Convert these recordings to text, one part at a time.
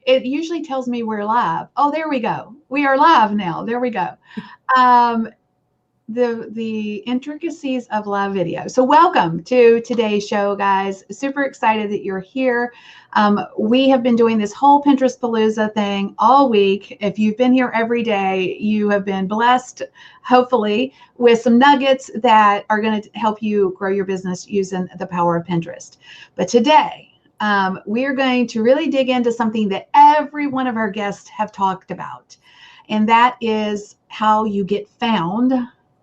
it usually tells me we're live. Oh, there we go. We are live now. There we go. The intricacies of live video. So welcome to today's show, guys. Super excited that you're here. We have been doing this whole Pinterest Palooza thing all week. If you've been here every day, you have been blessed, hopefully, with some nuggets that are going to help you grow your business using the power of Pinterest. But today, we're going to really dig into something that every one of our guests have talked about, and that is how you get found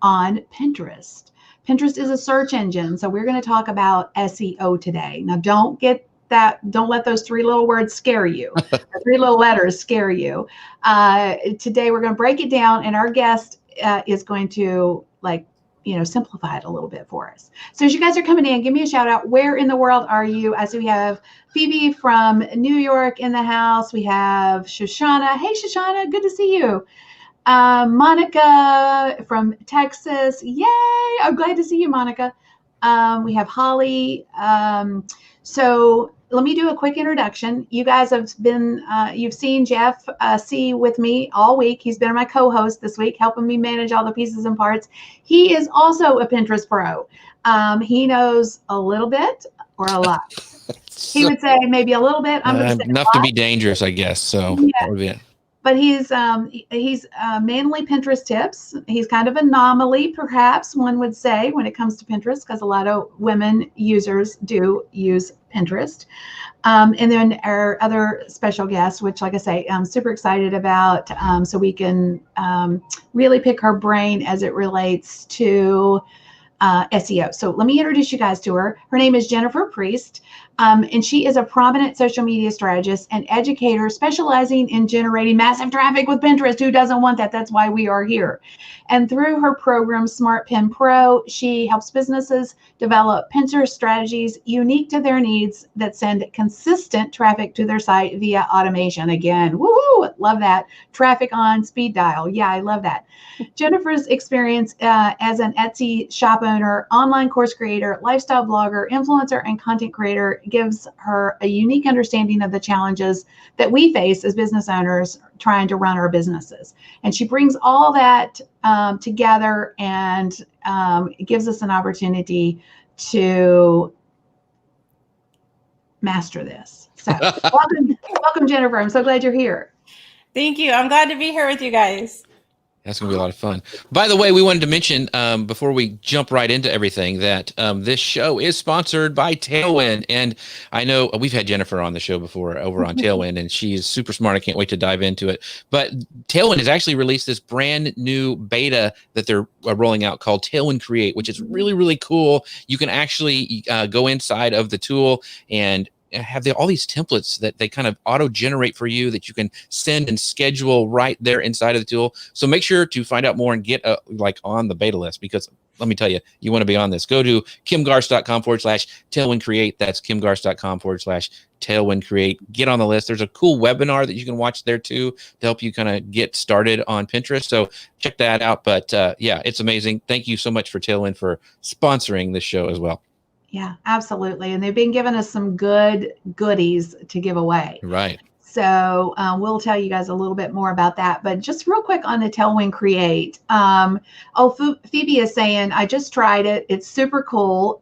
on Pinterest. Pinterest is a search engine, so we're going to talk about SEO today. Now, don't let those three little words scare you. The three little letters scare you. Today, we're going to break it down, and our guest is going to simplify it a little bit for us. So as you guys are coming in, give me a shout out. Where in the world are you? I see we have Phoebe from New York in the house. We have Shoshana. Hey, Shoshana, good to see you. Monica from Texas. Yay! I'm glad to see you, Monica. We have Holly. So let me do a quick introduction. You guys have been, you've seen Jeff Sieh with me all week. He's been my co-host this week, helping me manage all the pieces and parts. He is also a Pinterest pro. He knows a little bit or a lot. He would say maybe a little bit. I'm going to say enough to be dangerous, I guess. So yeah. That would be it. But he's mainly Pinterest tips. He's kind of an anomaly, perhaps one would say, when it comes to Pinterest, because a lot of women users do use Pinterest. And then our other special guest, which, like I say, I'm super excited about, so we can really pick her brain as it relates to SEO. So let me introduce you guys to her. Her name is Jennifer Priest. And she is a prominent social media strategist and educator specializing in generating massive traffic with Pinterest. Who doesn't want that? That's why we are here. And through her program, Smart Pin Pro, she helps businesses develop Pinterest strategies unique to their needs that send consistent traffic to their site via automation. Again, woohoo, love that. Traffic on speed dial. Yeah, I love that. Jennifer's experience as an Etsy shop owner, online course creator, lifestyle blogger, influencer, and content creator gives her a unique understanding of the challenges that we face as business owners trying to run our businesses. And she brings all that together and gives us an opportunity to master this. So welcome, Jennifer. I'm so glad you're here. Thank you. I'm glad to be here with you guys. That's going to be a lot of fun. By the way, we wanted to mention before we jump right into everything that this show is sponsored by Tailwind. And I know we've had Jennifer on the show before over on Tailwind, and she's super smart. I can't wait to dive into it. But Tailwind has actually released this brand new beta that they're rolling out called Tailwind Create, which is really, really cool. You can actually go inside of the tool and have all these templates that they kind of auto generate for you that you can send and schedule right there inside of the tool. So make sure to find out more and get on the beta list, because let me tell you, you want to be on this. Go to kimgarst.com/Tailwind Create. That's kimgarst.com/Tailwind Create. Get on the list. There's a cool webinar that you can watch there too to help you kind of get started on Pinterest. So check that out. But yeah, it's amazing. Thank you so much for Tailwind for sponsoring this show as well. Yeah, absolutely. And they've been giving us some good goodies to give away. Right. So we'll tell you guys a little bit more about that. But just real quick on the Tailwind Create. Phoebe is saying, I just tried it. It's super cool.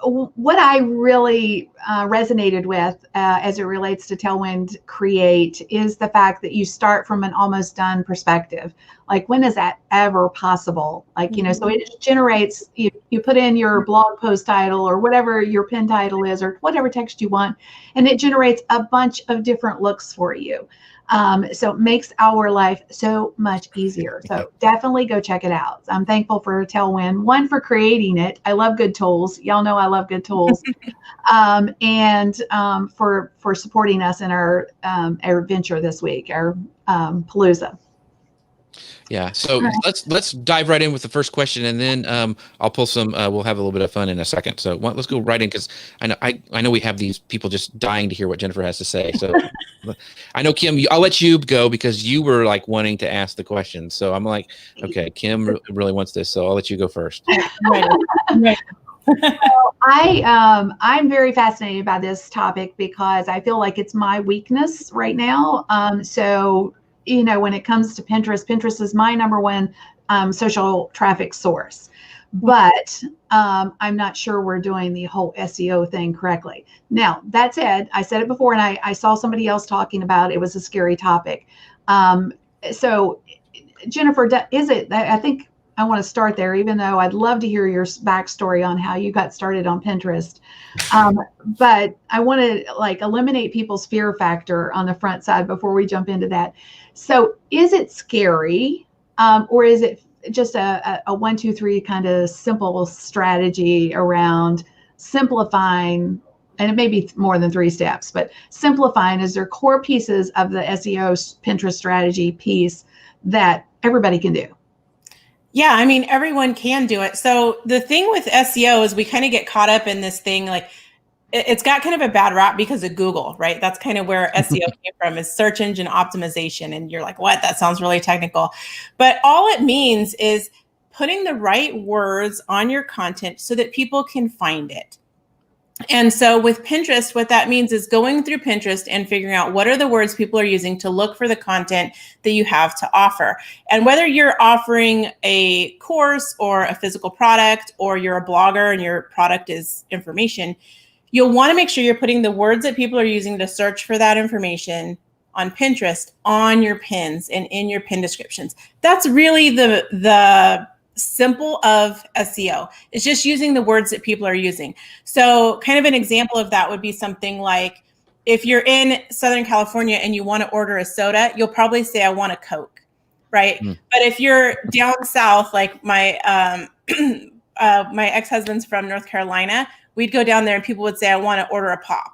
What I really resonated with as it relates to Tailwind Create is the fact that you start from an almost done perspective. Like, when is that ever possible? Like, so it generates, you put in your blog post title or whatever your pin title is or whatever text you want, and it generates a bunch of different looks for you. So it makes our life so much easier. So definitely go check it out. I'm thankful for Tailwind, one, for creating it. I love good tools. Y'all know I love good tools. And for supporting us in our venture this week, our Palooza. Yeah, so let's dive right in with the first question, and then I'll pull some. We'll have a little bit of fun in a second. So let's go right in, because I know we have these people just dying to hear what Jennifer has to say. So I know, Kim, I'll let you go because you were like wanting to ask the question. So I'm like, okay, Kim really wants this, so I'll let you go first. Right. I'm very fascinated by this topic because I feel like it's my weakness right now. So, when it comes to Pinterest, Pinterest is my number one social traffic source. But I'm not sure we're doing the whole SEO thing correctly. Now, that said, I said it before, and I saw somebody else talking about it was a scary topic. So, Jennifer, I think I want to start there, even though I'd love to hear your backstory on how you got started on Pinterest. But I want to eliminate people's fear factor on the front side before we jump into that. So is it scary, or is it just a 1, 2, 3 kind of simple strategy around simplifying? And it may be more than 3 steps, but simplifying, is there core pieces of the SEO Pinterest strategy piece that everybody can do? Yeah, I mean, everyone can do it. So the thing with SEO is we kind of get caught up in this thing, like it's got kind of a bad rap because of Google, right? That's kind of where SEO came from, is search engine optimization. And you're like, what? That sounds really technical. But all it means is putting the right words on your content so that people can find it. And so with Pinterest, what that means is going through Pinterest and figuring out what are the words people are using to look for the content that you have to offer. And whether you're offering a course or a physical product, or you're a blogger and your product is information, you'll want to make sure you're putting the words that people are using to search for that information on Pinterest on your pins and in your pin descriptions. That's really the simple of SEO. It's just using the words that people are using. So kind of an example of that would be something like, if you're in Southern California and you want to order a soda, you'll probably say, I want a Coke, right? But if you're down south, like my my ex-husband's from North Carolina, we'd go down there and people would say, I want to order a pop.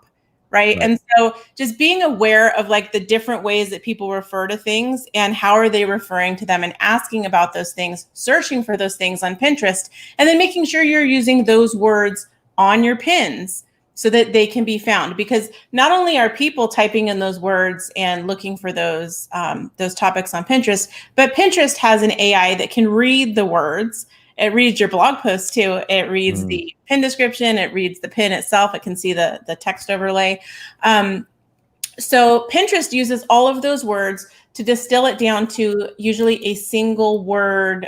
Right. And so just being aware of the different ways that people refer to things and how are they referring to them, and asking about those things, searching for those things on Pinterest, and then making sure you're using those words on your pins so that they can be found. Because not only are people typing in those words and looking for those topics on Pinterest, but Pinterest has an AI that can read the words. It reads your blog post too. It reads the pin description. It reads the pin itself. It can see the text overlay. So Pinterest uses all of those words to distill it down to usually a single word,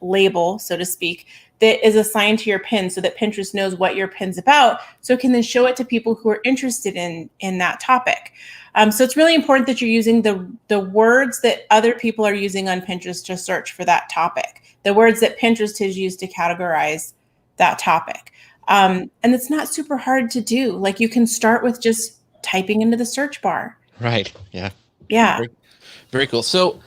label, so to speak, that is assigned to your pin, so that Pinterest knows what your pin's about, so it can then show it to people who are interested in that topic. So it's really important that you're using the words that other people are using on Pinterest to search for that topic, the words that Pinterest has used to categorize that topic. And it's not super hard to do. You can start with just typing into the search bar. Right. Yeah. Yeah. Very, very cool. So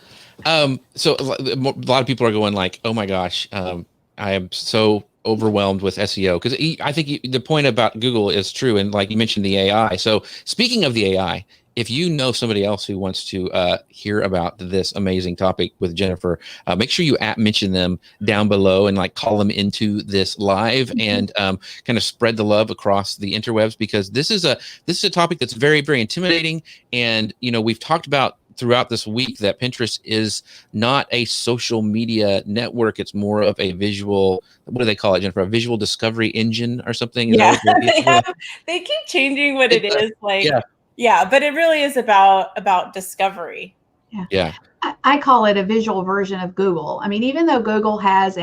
a lot of people are going oh my gosh, I am so overwhelmed with SEO, because I think the point about Google is true. And you mentioned the AI. So speaking of the AI, if you know somebody else who wants to hear about this amazing topic with Jennifer, make sure you mention them down below and call them into this live and kind of spread the love across the interwebs, because this is a topic that's very, very intimidating. And we've talked about throughout this week that Pinterest is not a social media network. It's more of a visual, what do they call it, Jennifer? A visual discovery engine or something? Yeah, they keep changing what it is. Yeah, but it really is about discovery. Yeah. I call it a visual version of Google. I mean, even though Google has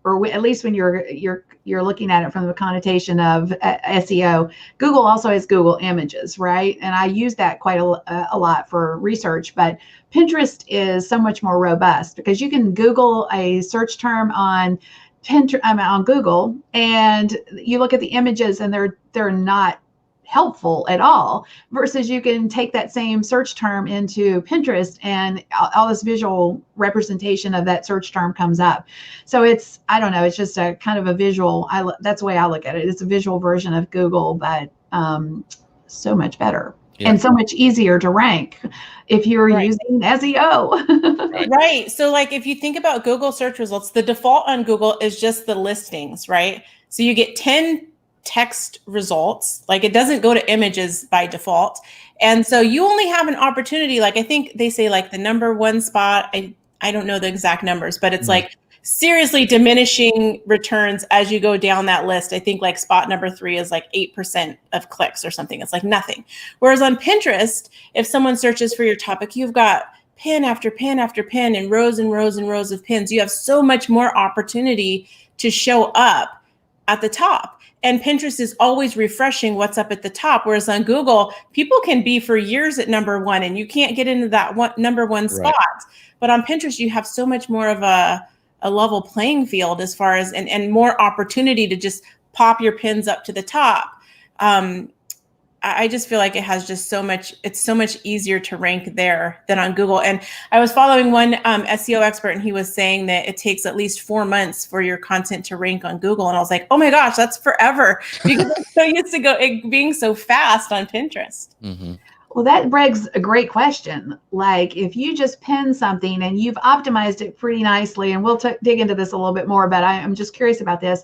or at least when you're looking at it from the connotation of SEO, Google also has Google Images, right? And I use that quite a lot for research. But Pinterest is so much more robust, because you can Google a search term on on Google, and you look at the images and they're not helpful at all, versus you can take that same search term into Pinterest and all this visual representation of that search term comes up. So it's just a kind of a visual, that's the way I look at it. It's a visual version of Google, but so much better. Yeah. And so much easier to rank if you're using SEO. Right. So if you think about Google search results, the default on Google is just the listings, right? So you get 10 text results. It doesn't go to images by default. And so you only have an opportunity, I think they say the number one spot, I don't know the exact numbers, but it's seriously diminishing returns as you go down that list. I think like spot number 3 is like 8% of clicks or something. It's like nothing. Whereas on Pinterest, if someone searches for your topic, you've got pin after pin after pin and rows and rows and rows of pins. You have so much more opportunity to show up at the top. And Pinterest is always refreshing what's up at the top. Whereas on Google, people can be for years at number 1 and you can't get into that number 1 spot. But on Pinterest, you have so much more of a level playing field as far as, and more opportunity to just pop your pins up to the top. I just feel like it has just so much, it's so much easier to rank there than on Google. And I was following one SEO expert and he was saying that it takes at least 4 months for your content to rank on Google. And I was like, oh my gosh, that's forever, because I'm so used to being so fast on Pinterest. Mm-hmm. Well, that begs a great question. Like if you just pin something and you've optimized it pretty nicely, and we'll dig into this a little bit more, but I'm just curious about this.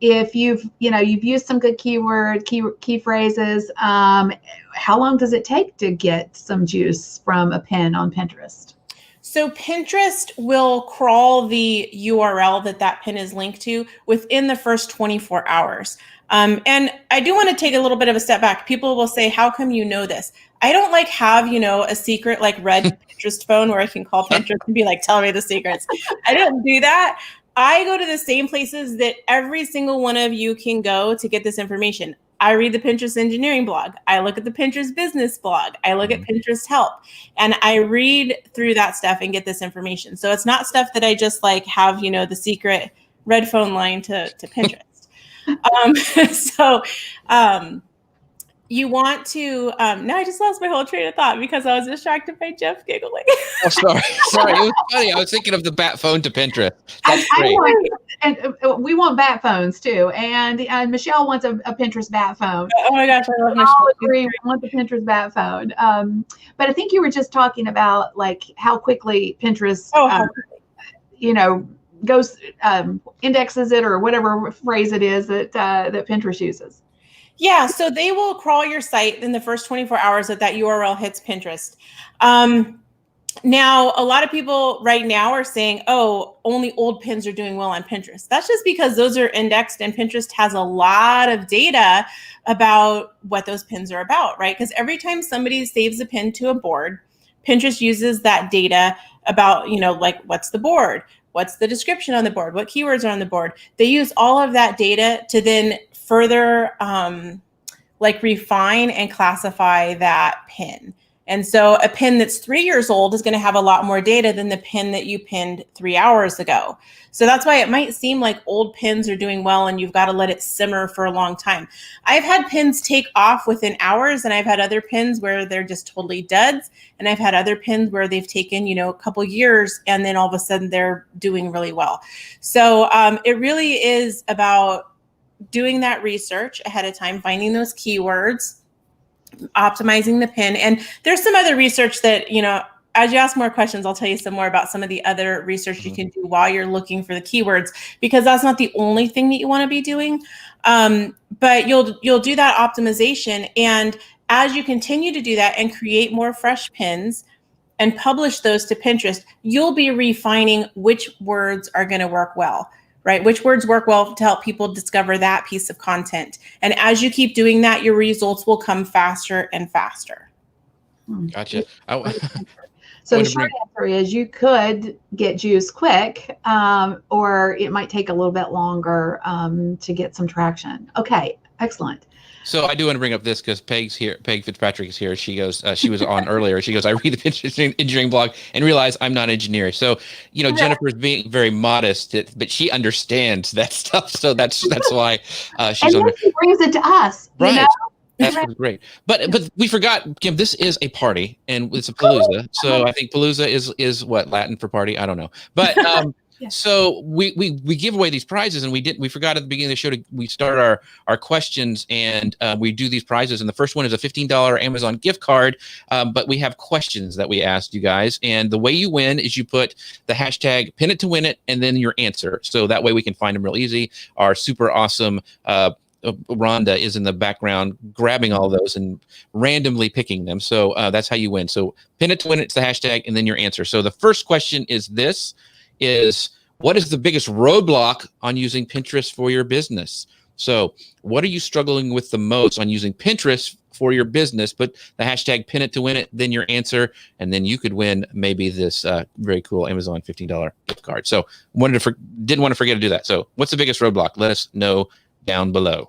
If you've used some good key phrases, how long does it take to get some juice from a pin on Pinterest? So Pinterest will crawl the URL that pin is linked to within the first 24 hours. And I do want to take a little bit of a step back. People will say, how come you know this? I don't have, a secret like red Pinterest phone where I can call Pinterest and be like, tell me the secrets. I don't do that. I go to the same places that every single one of you can go to get this information. I read the Pinterest engineering blog. I look at the Pinterest business blog. I look at Pinterest help, and I read through that stuff and get this information. So it's not stuff that I just have, the secret red phone line to Pinterest. You want to, now I just lost my whole train of thought because I was distracted by Jeff giggling. Oh, sorry. It was funny. I was thinking of the bat phone to Pinterest. That's great. And we want bat phones too. And Michelle wants a Pinterest bat phone. Oh my gosh, I love Michelle. All agree we want the Pinterest bat phone. But I think you were just talking about how quickly Pinterest, goes, indexes it, or whatever phrase it is that Pinterest uses. Yeah, so they will crawl your site in the first 24 hours that URL hits Pinterest. Now, a lot of people right now are saying, oh, only old pins are doing well on Pinterest. That's just because those are indexed and Pinterest has a lot of data about what those pins are about, right? Because every time somebody saves a pin to a board, Pinterest uses that data about, what's the board? What's the description on the board? What keywords are on the board? They use all of that data to then further refine and classify that pin. And so a pin that's 3 years old is going to have a lot more data than the pin that you pinned 3 hours ago. So that's why it might seem like old pins are doing well and you've got to let it simmer for a long time. I've had pins take off within hours, and I've had other pins where they're just totally duds. And I've had other pins where they've taken, a couple years and then all of a sudden they're doing really well. So it really is about doing that research ahead of time, finding those keywords, optimizing the pin. And there's some other research that, as you ask more questions, I'll tell you some more about some of the other research you can do while you're looking for the keywords, because that's not the only thing that you want to be doing. But you'll do that optimization. And as you continue to do that and create more fresh pins and publish those to Pinterest, you'll be refining which words are going to work well. Right? Which words work well to help people discover that piece of content. And as you keep doing that, your results will come faster and faster. Gotcha. So the short answer is you could get juice quick, or it might take a little bit longer to get some traction. Okay, excellent. So I do want to bring up this because Peg's here. Peg Fitzpatrick is here. She goes, she was on earlier. She goes, I read the Pinterest engineering blog and realize I'm not an engineer. So, Jennifer's being very modest, but she understands that stuff. So that's why she's on. She brings it to us. Right. That's great. But we forgot, Kim, this is a party and it's a palooza. So I think palooza is what, Latin for party? I don't know. But yeah. So we give away these prizes, and we forgot at the beginning of the show we start our questions, and we do these prizes, and the first one is a $15 Amazon gift card, but we have questions that we asked you guys, and the way you win is you put the hashtag pin it to win it and then your answer, so that way we can find them real easy. Our super awesome Rhonda is in the background grabbing all of those and randomly picking them, so that's how you win. So pin it to win it's the hashtag and then your answer. So the first question is What is the biggest roadblock on using Pinterest for your business? So what are you struggling with the most on using Pinterest for your business? Put the hashtag pin it to win it, then your answer, and then you could win maybe this very cool Amazon $15 gift card. So didn't want to forget to do that. So what's the biggest roadblock? Let us know down below.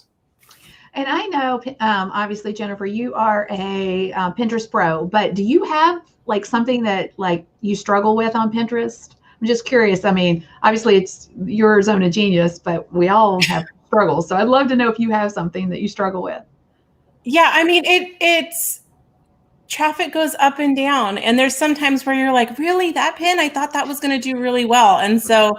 And I know, obviously, Jennifer, you are a Pinterest pro, but do you have like something that like you struggle with on Pinterest? I'm just curious. I mean, obviously it's your zone of genius, but we all have struggles. So I'd love to know if you have something that you struggle with. Yeah, I mean, it's traffic goes up and down, and there's sometimes where you're like, really, that pin? I thought that was going to do really well. And so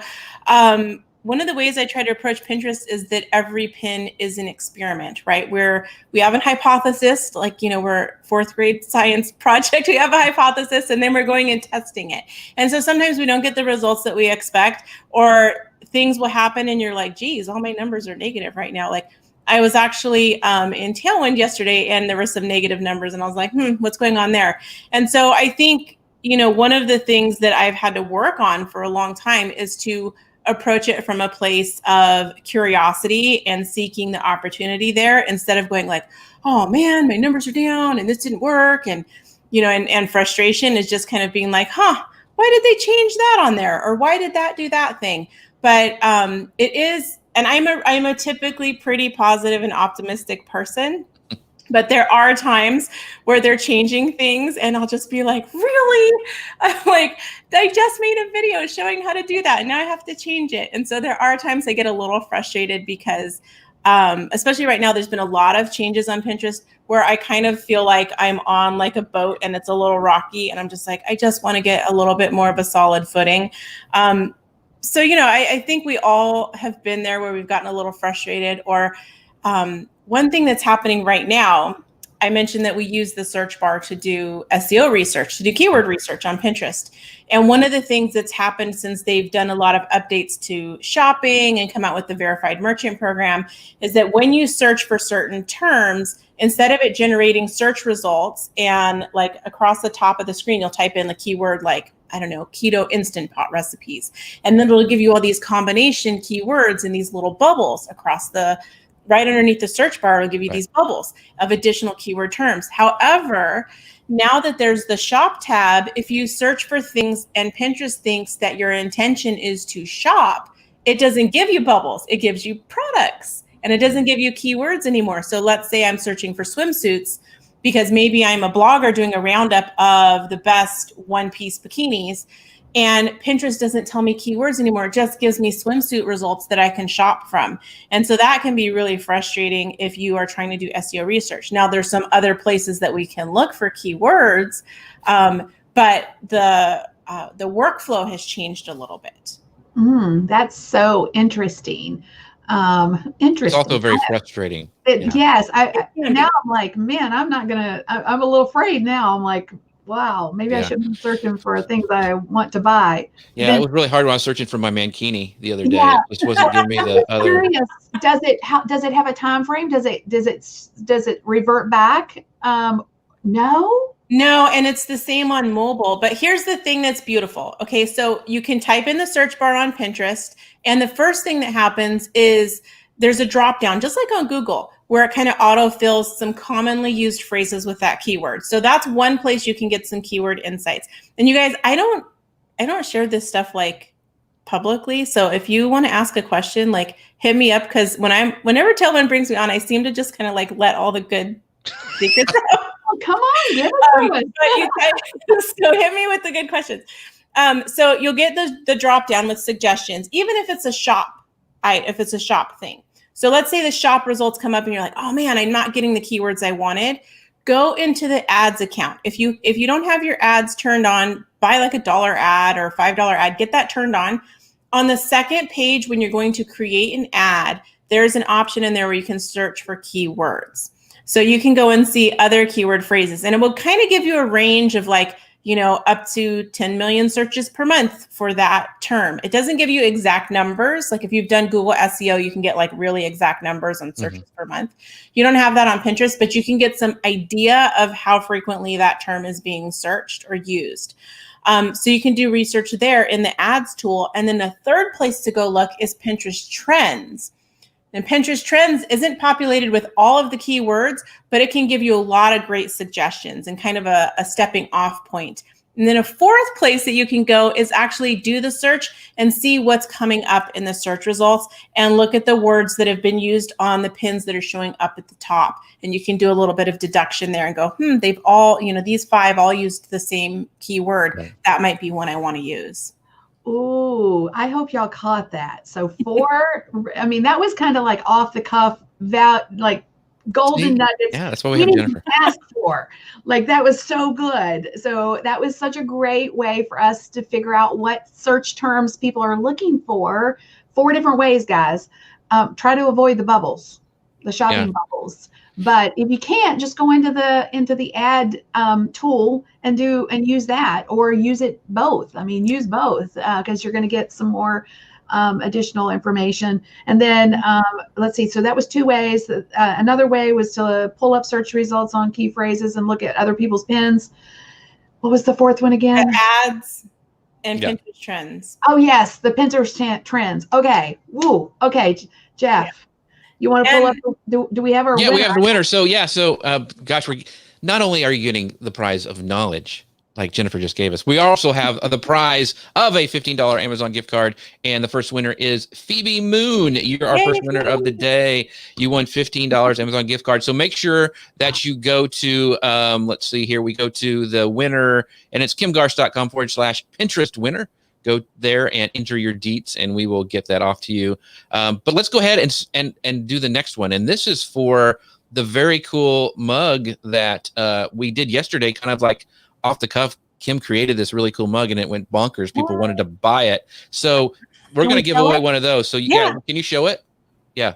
one of the ways I try to approach Pinterest is that every pin is an experiment, right? Where we have a hypothesis, like, we're fourth grade science project, we have a hypothesis, and then we're going and testing it. And so sometimes we don't get the results that we expect, or things will happen and you're like, geez, all my numbers are negative right now. Like, I was actually in Tailwind yesterday and there were some negative numbers and I was like, what's going on there? And so I think, one of the things that I've had to work on for a long time is to approach it from a place of curiosity and seeking the opportunity there, instead of going like, oh man, my numbers are down and this didn't work. And, and frustration is just kind of being like, why did they change that on there? Or why did that do that thing? But it is, and I'm a typically pretty positive and optimistic person. But there are times where they're changing things and I'll just be like, really? I'm like, I just made a video showing how to do that and now I have to change it. And so there are times I get a little frustrated because, especially right now, there's been a lot of changes on Pinterest where I kind of feel like I'm on like a boat and it's a little rocky and I'm just like, I just want to get a little bit more of a solid footing. So, I think we all have been there where we've gotten a little frustrated, or one thing that's happening right now, I mentioned that we use the search bar to do SEO research, to do keyword research on Pinterest. And one of the things that's happened since they've done a lot of updates to shopping and come out with the verified merchant program is that when you search for certain terms, instead of it generating search results and like across the top of the screen, you'll type in the keyword like, I don't know, keto instant pot recipes. And then it'll give you all these combination keywords in these little bubbles across right underneath the search bar, it'll give you these bubbles of additional keyword terms. However, now that there's the shop tab, if you search for things and Pinterest thinks that your intention is to shop, it doesn't give you bubbles. It gives you products and it doesn't give you keywords anymore. So let's say I'm searching for swimsuits because maybe I'm a blogger doing a roundup of the best one-piece bikinis. And Pinterest doesn't tell me keywords anymore. It just gives me swimsuit results that I can shop from. And so that can be really frustrating if you are trying to do SEO research. Now, there's some other places that we can look for keywords, but the workflow has changed a little bit. That's so interesting. Interesting. It's also very frustrating. Yes. Now I'm like, man, I'm a little afraid now. I'm like, wow, maybe I should be searching for things I want to buy. Yeah, it was really hard when I was searning for my mankini the other day. Yeah. It just wasn't giving me the other. Curious. Does it have a time frame? Does it revert back? No. No, and it's the same on mobile. But here's the thing that's beautiful. Okay, so you can type in the search bar on Pinterest, and the first thing that happens is there's a drop down, just like on Google, where it kind of autofills some commonly used phrases with that keyword. So that's one place you can get some keyword insights. And you guys, I don't share this stuff like publicly. So if you want to ask a question, like hit me up, because whenever Tailwind brings me on, I seem to just kind of like let all the good secrets out. Oh, come on, give us so hit me with the good questions. So you'll get the drop down with suggestions, even if it's a shop thing. So let's say the shop results come up and you're like, oh man, I'm not getting the keywords I wanted. Go into the ads account. If you don't have your ads turned on, buy like $1 ad or $5 ad, get that turned on. On the second page, when you're going to create an ad, there's an option in there where you can search for keywords. So you can go and see other keyword phrases, and it will kind of give you a range of like up to 10 million searches per month for that term. It doesn't give you exact numbers. Like if you've done Google SEO, you can get like really exact numbers on searches per month. You don't have that on Pinterest, but you can get some idea of how frequently that term is being searched or used. So you can do research there in the ads tool. And then the third place to go look is Pinterest Trends. And Pinterest Trends isn't populated with all of the keywords, but it can give you a lot of great suggestions and kind of a stepping off point. And then a fourth place that you can go is actually do the search and see what's coming up in the search results and look at the words that have been used on the pins that are showing up at the top. And you can do a little bit of deduction there and go, they've all, these 5 all used the same keyword. Right. That might be one I want to use. Ooh, I hope y'all caught that. So 4, I mean, that was kind of like off the cuff, like golden nuggets. Yeah, that's what we have Jennifer ask for. Like that was so good. So that was such a great way for us to figure out what search terms people are looking for. 4 different ways, guys. Try to avoid the bubbles, the shopping bubbles. But if you can't, just go into the ad tool and use that, or use it both. I mean, use both because you're going to get some more additional information. And then let's see. So that was 2 ways. Another way was to pull up search results on key phrases and look at other people's pins. What was the 4th one again? Ads and Pinterest Trends. Oh yes, the Pinterest trends. Okay. Woo. Okay, Jeff. Yeah. You want to pull up? Do we have our winner? We have the winner. So gosh, we're not only are you getting the prize of knowledge, like Jennifer just gave us, we also have the prize of a $15 Amazon gift card. And the first winner is Phoebe Moon. You're our first winner of the day. You won $15 Amazon gift card. So make sure that you go to, let's see here. We go to the winner, and it's kimgarst.com/Pinterest winner. Go there and enter your deets, and we will get that off to you. But let's go ahead and do the next one. And this is for the very cool mug that we did yesterday, kind of like off the cuff. Kim created this really cool mug, and it went bonkers. People wanted to buy it. So we're going to give away one of those. So can you show it? Yeah.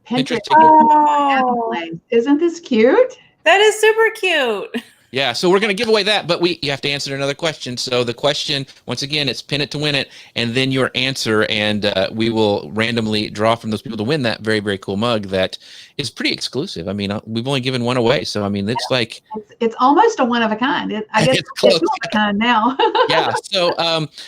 Pinterest. Oh, isn't this cute? That is super cute. Yeah, so we're going to give away that, but you have to answer another question. So the question, once again, it's pin it to win it, and then your answer, and we will randomly draw from those people to win that very, very cool mug that is pretty exclusive. I mean, we've only given one away, so I mean, it's like it's almost a one of a kind. I guess it's close. Two of a kind now. Yeah.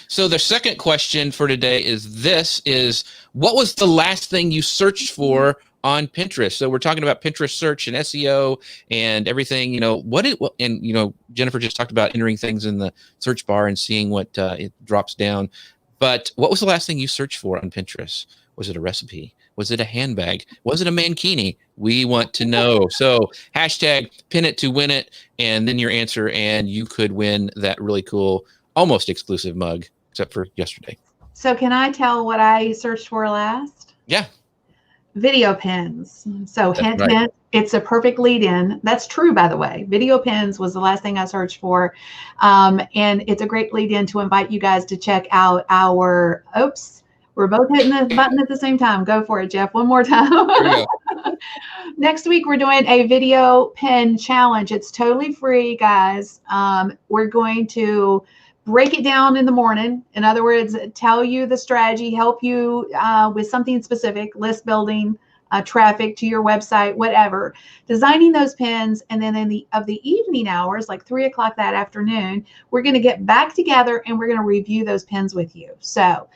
So the second question for today is what was the last thing you searched for on Pinterest? So we're talking about Pinterest search and SEO and everything, Jennifer just talked about entering things in the search bar and seeing what it drops down. But what was the last thing you searched for on Pinterest? Was it a recipe? Was it a handbag? Was it a mankini? We want to know. So hashtag pin it to win it, and then your answer, and you could win that really cool, almost exclusive mug, except for yesterday. So can I tell what I searched for last? Yeah. Video pins. So hint, right. Hint, it's a perfect lead in. That's true, by the way. Video pins was the last thing I searched for. And it's a great lead in to invite you guys to check out our, we're both hitting the button at the same time. Go for it, Jeff. One more time. Next week, we're doing a video pin challenge. It's totally free, guys. We're going to break it down in the morning. In other words, tell you the strategy, help you with something specific, list building, traffic to your website, whatever, designing those pins. And then in the evening hours, like 3 o'clock that afternoon, we're going to get back together and we're going to review those pins with you. So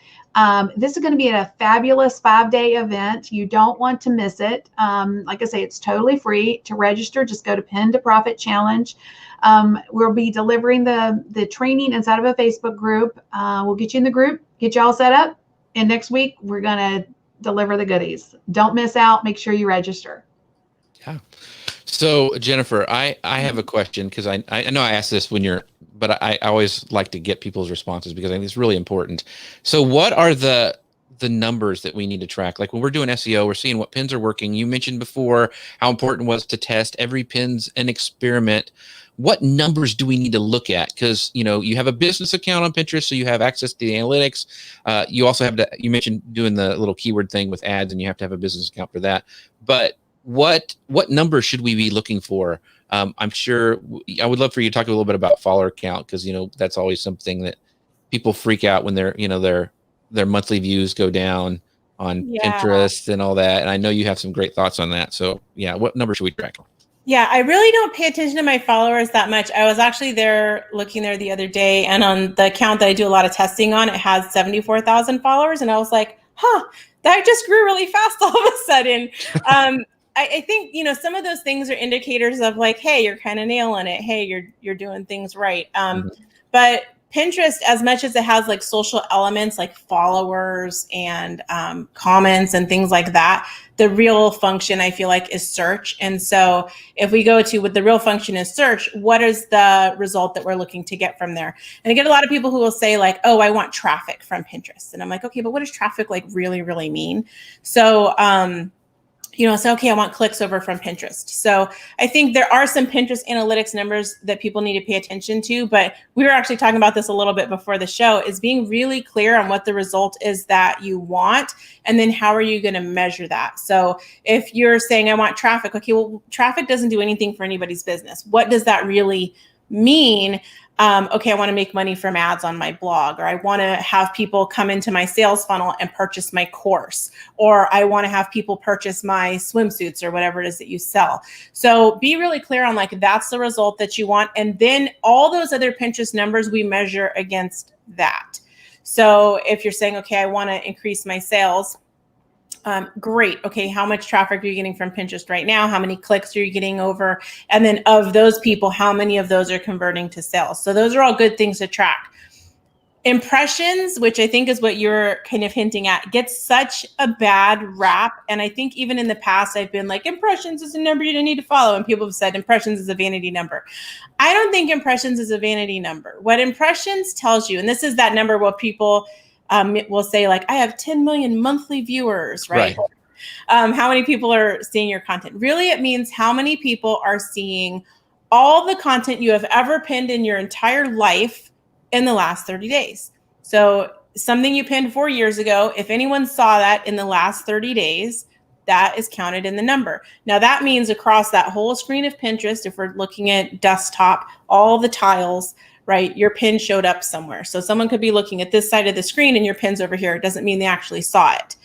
this is going to be a fabulous 5-day event. You don't want to miss it. Like I say, it's totally free to register. Just go to Pin to Profit Challenge. We'll be delivering the training inside of a Facebook group. We'll get you in the group, get you all set up. And next week, we're going to deliver the goodies. Don't miss out. Make sure you register. Yeah. So Jennifer, I have a question, because I know I asked this but I always like to get people's responses because I think it's really important. So what are the numbers that we need to track? Like when we're doing SEO, we're seeing what pins are working. You mentioned before how important it was to test. Every pin's an experiment. What numbers do we need to look at? Because, you have a business account on Pinterest, so you have access to the analytics. You also have you mentioned doing the little keyword thing with ads, and you have to have a business account for that. But what numbers should we be looking for? I'm sure I would love for you to talk a little bit about follower count, because that's always something that people freak out when their monthly views go down on Pinterest and all that. And I know you have some great thoughts on that. So yeah, what number should we track? Yeah, I really don't pay attention to my followers that much. I was actually looking there the other day, and on the account that I do a lot of testing on, it has 74,000 followers. And I was like, that just grew really fast all of a sudden. I think, some of those things are indicators of like, hey, you're kind of nailing it. Hey, you're doing things right. But Pinterest, as much as it has like social elements like followers and comments and things like that, the real function I feel like is search. And so if we go to what the real function is search, what is the result that we're looking to get from there? And I get a lot of people who will say like, oh, I want traffic from Pinterest. And I'm like, okay, but what does traffic like really, really mean? So, say, okay, I want clicks over from Pinterest. So I think there are some Pinterest analytics numbers that people need to pay attention to, but we were actually talking about this a little bit before the show, is being really clear on what the result is that you want, and then how are you going to measure that? So if you're saying, I want traffic, okay, well, traffic doesn't do anything for anybody's business. What does that really mean? Okay, I want to make money from ads on my blog, or I want to have people come into my sales funnel and purchase my course, or I want to have people purchase my swimsuits or whatever it is that you sell. So be really clear on like, that's the result that you want. And then all those other Pinterest numbers we measure against that. So if you're saying, okay, I want to increase my sales, great. Okay, how much traffic are you getting from Pinterest right now? How many clicks are you getting over? And then of those people, how many of those are converting to sales? So those are all good things to track. Impressions, which I think is what you're kind of hinting at, gets such a bad rap. And I think even in the past, I've been like, impressions is a number you don't need to follow. And people have said impressions is a vanity number. I don't think impressions is a vanity number. What impressions tells you, and this is that number where people will say like, I have 10 million monthly viewers, right? How many people are seeing your content? Really, it means how many people are seeing all the content you have ever pinned in your entire life in the last 30 days. So something you pinned 4 years ago, if anyone saw that in the last 30 days, that is counted in the number. Now that means across that whole screen of Pinterest, if we're looking at desktop, all the tiles, right? Your pin showed up somewhere. So someone could be looking at this side of the screen and your pin's over here. It doesn't mean they actually saw it.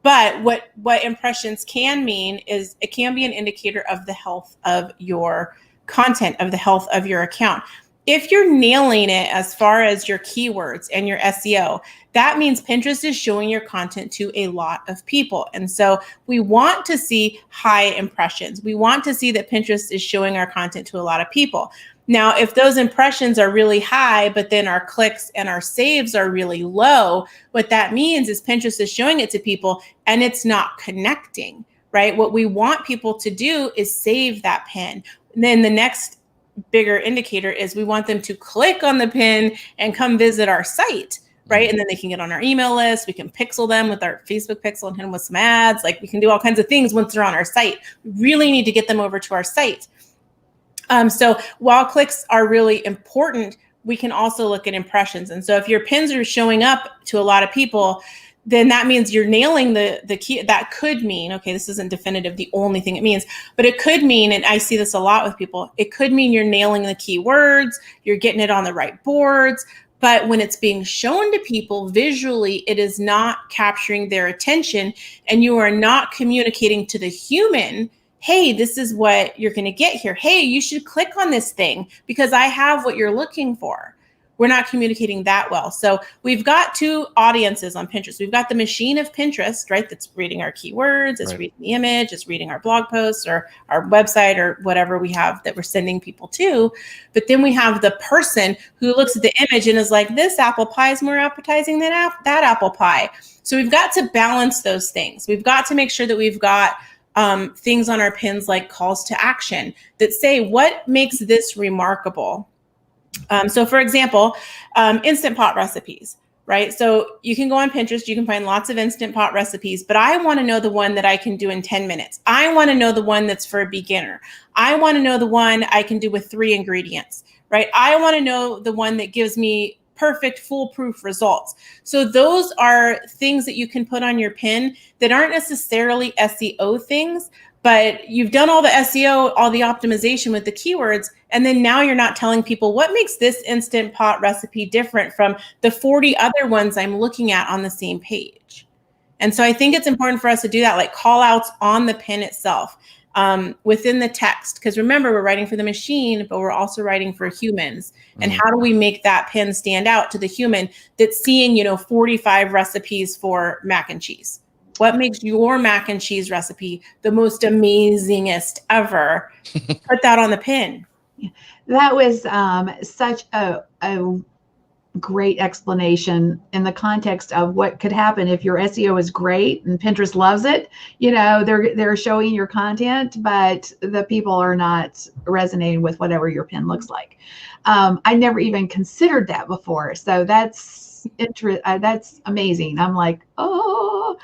But what impressions can mean is it can be an indicator of the health of your content, of the health of your account. If you're nailing it as far as your keywords and your SEO, that means Pinterest is showing your content to a lot of people. And so we want to see high impressions. We want to see that Pinterest is showing our content to a lot of people. Now, if those impressions are really high, but then our clicks and our saves are really low, what that means is Pinterest is showing it to people and it's not connecting, right? What we want people to do is save that pin. And then the next bigger indicator is we want them to click on the pin and come visit our site, right? And then they can get on our email list. We can pixel them with our Facebook pixel and hit them with some ads. Like we can do all kinds of things once they're on our site. We really need to get them over to our site. So while clicks are really important, we can also look at impressions. And so if your pins are showing up to a lot of people, then that means you're nailing the key. That could mean, okay, this isn't definitive, the only thing it means, but it could mean, and I see this a lot with people, it could mean you're nailing the keywords, you're getting it on the right boards, but when it's being shown to people visually, it is not capturing their attention and you are not communicating to the human, hey, this is what you're going to get here. Hey, you should click on this thing because I have what you're looking for. We're not communicating that well. So we've got two audiences on Pinterest. We've got the machine of Pinterest, right? That's reading our keywords, it's reading the image, it's reading our blog posts or our website or whatever we have that we're sending people to. But then we have the person who looks at the image and is like, this apple pie is more appetizing than that apple pie. So we've got to balance those things. We've got to make sure that we've got things on our pins like calls to action that say, what makes this remarkable? So for example, Instant Pot recipes, right? So you can go on Pinterest, you can find lots of Instant Pot recipes, but I want to know the one that I can do in 10 minutes. I want to know the one that's for a beginner. I want to know the one I can do with 3 ingredients, right? I want to know the one that gives me perfect foolproof results. So those are things that you can put on your pin that aren't necessarily SEO things, but you've done all the SEO, all the optimization with the keywords, and then now you're not telling people what makes this Instant Pot recipe different from the 40 other ones I'm looking at on the same page. And so I think it's important for us to do that, like call outs on the pin itself, within the text. Because remember, we're writing for the machine, but we're also writing for humans. And how do we make that pin stand out to the human that's seeing, 45 recipes for mac and cheese? What makes your mac and cheese recipe the most amazingest ever? Put that on the pin. That was such a great explanation in the context of what could happen if your SEO is great and Pinterest loves it. They're showing your content, but the people are not resonating with whatever your pin looks like. I never even considered that before. So that's amazing. I'm like, oh.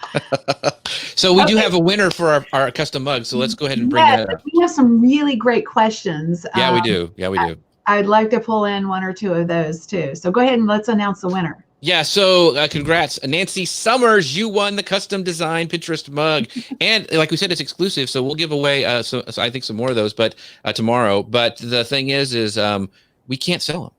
So we do have a winner for our custom mug. So let's go ahead and bring that up. We have some really great questions. Yeah, we do. I'd like to pull in one or two of those too. So go ahead and let's announce the winner. Yeah, so congrats. Nancy Summers, you won the custom design Pinterest mug. And like we said, it's exclusive, so we'll give away so I think some more of those but tomorrow. But the thing is we can't sell them.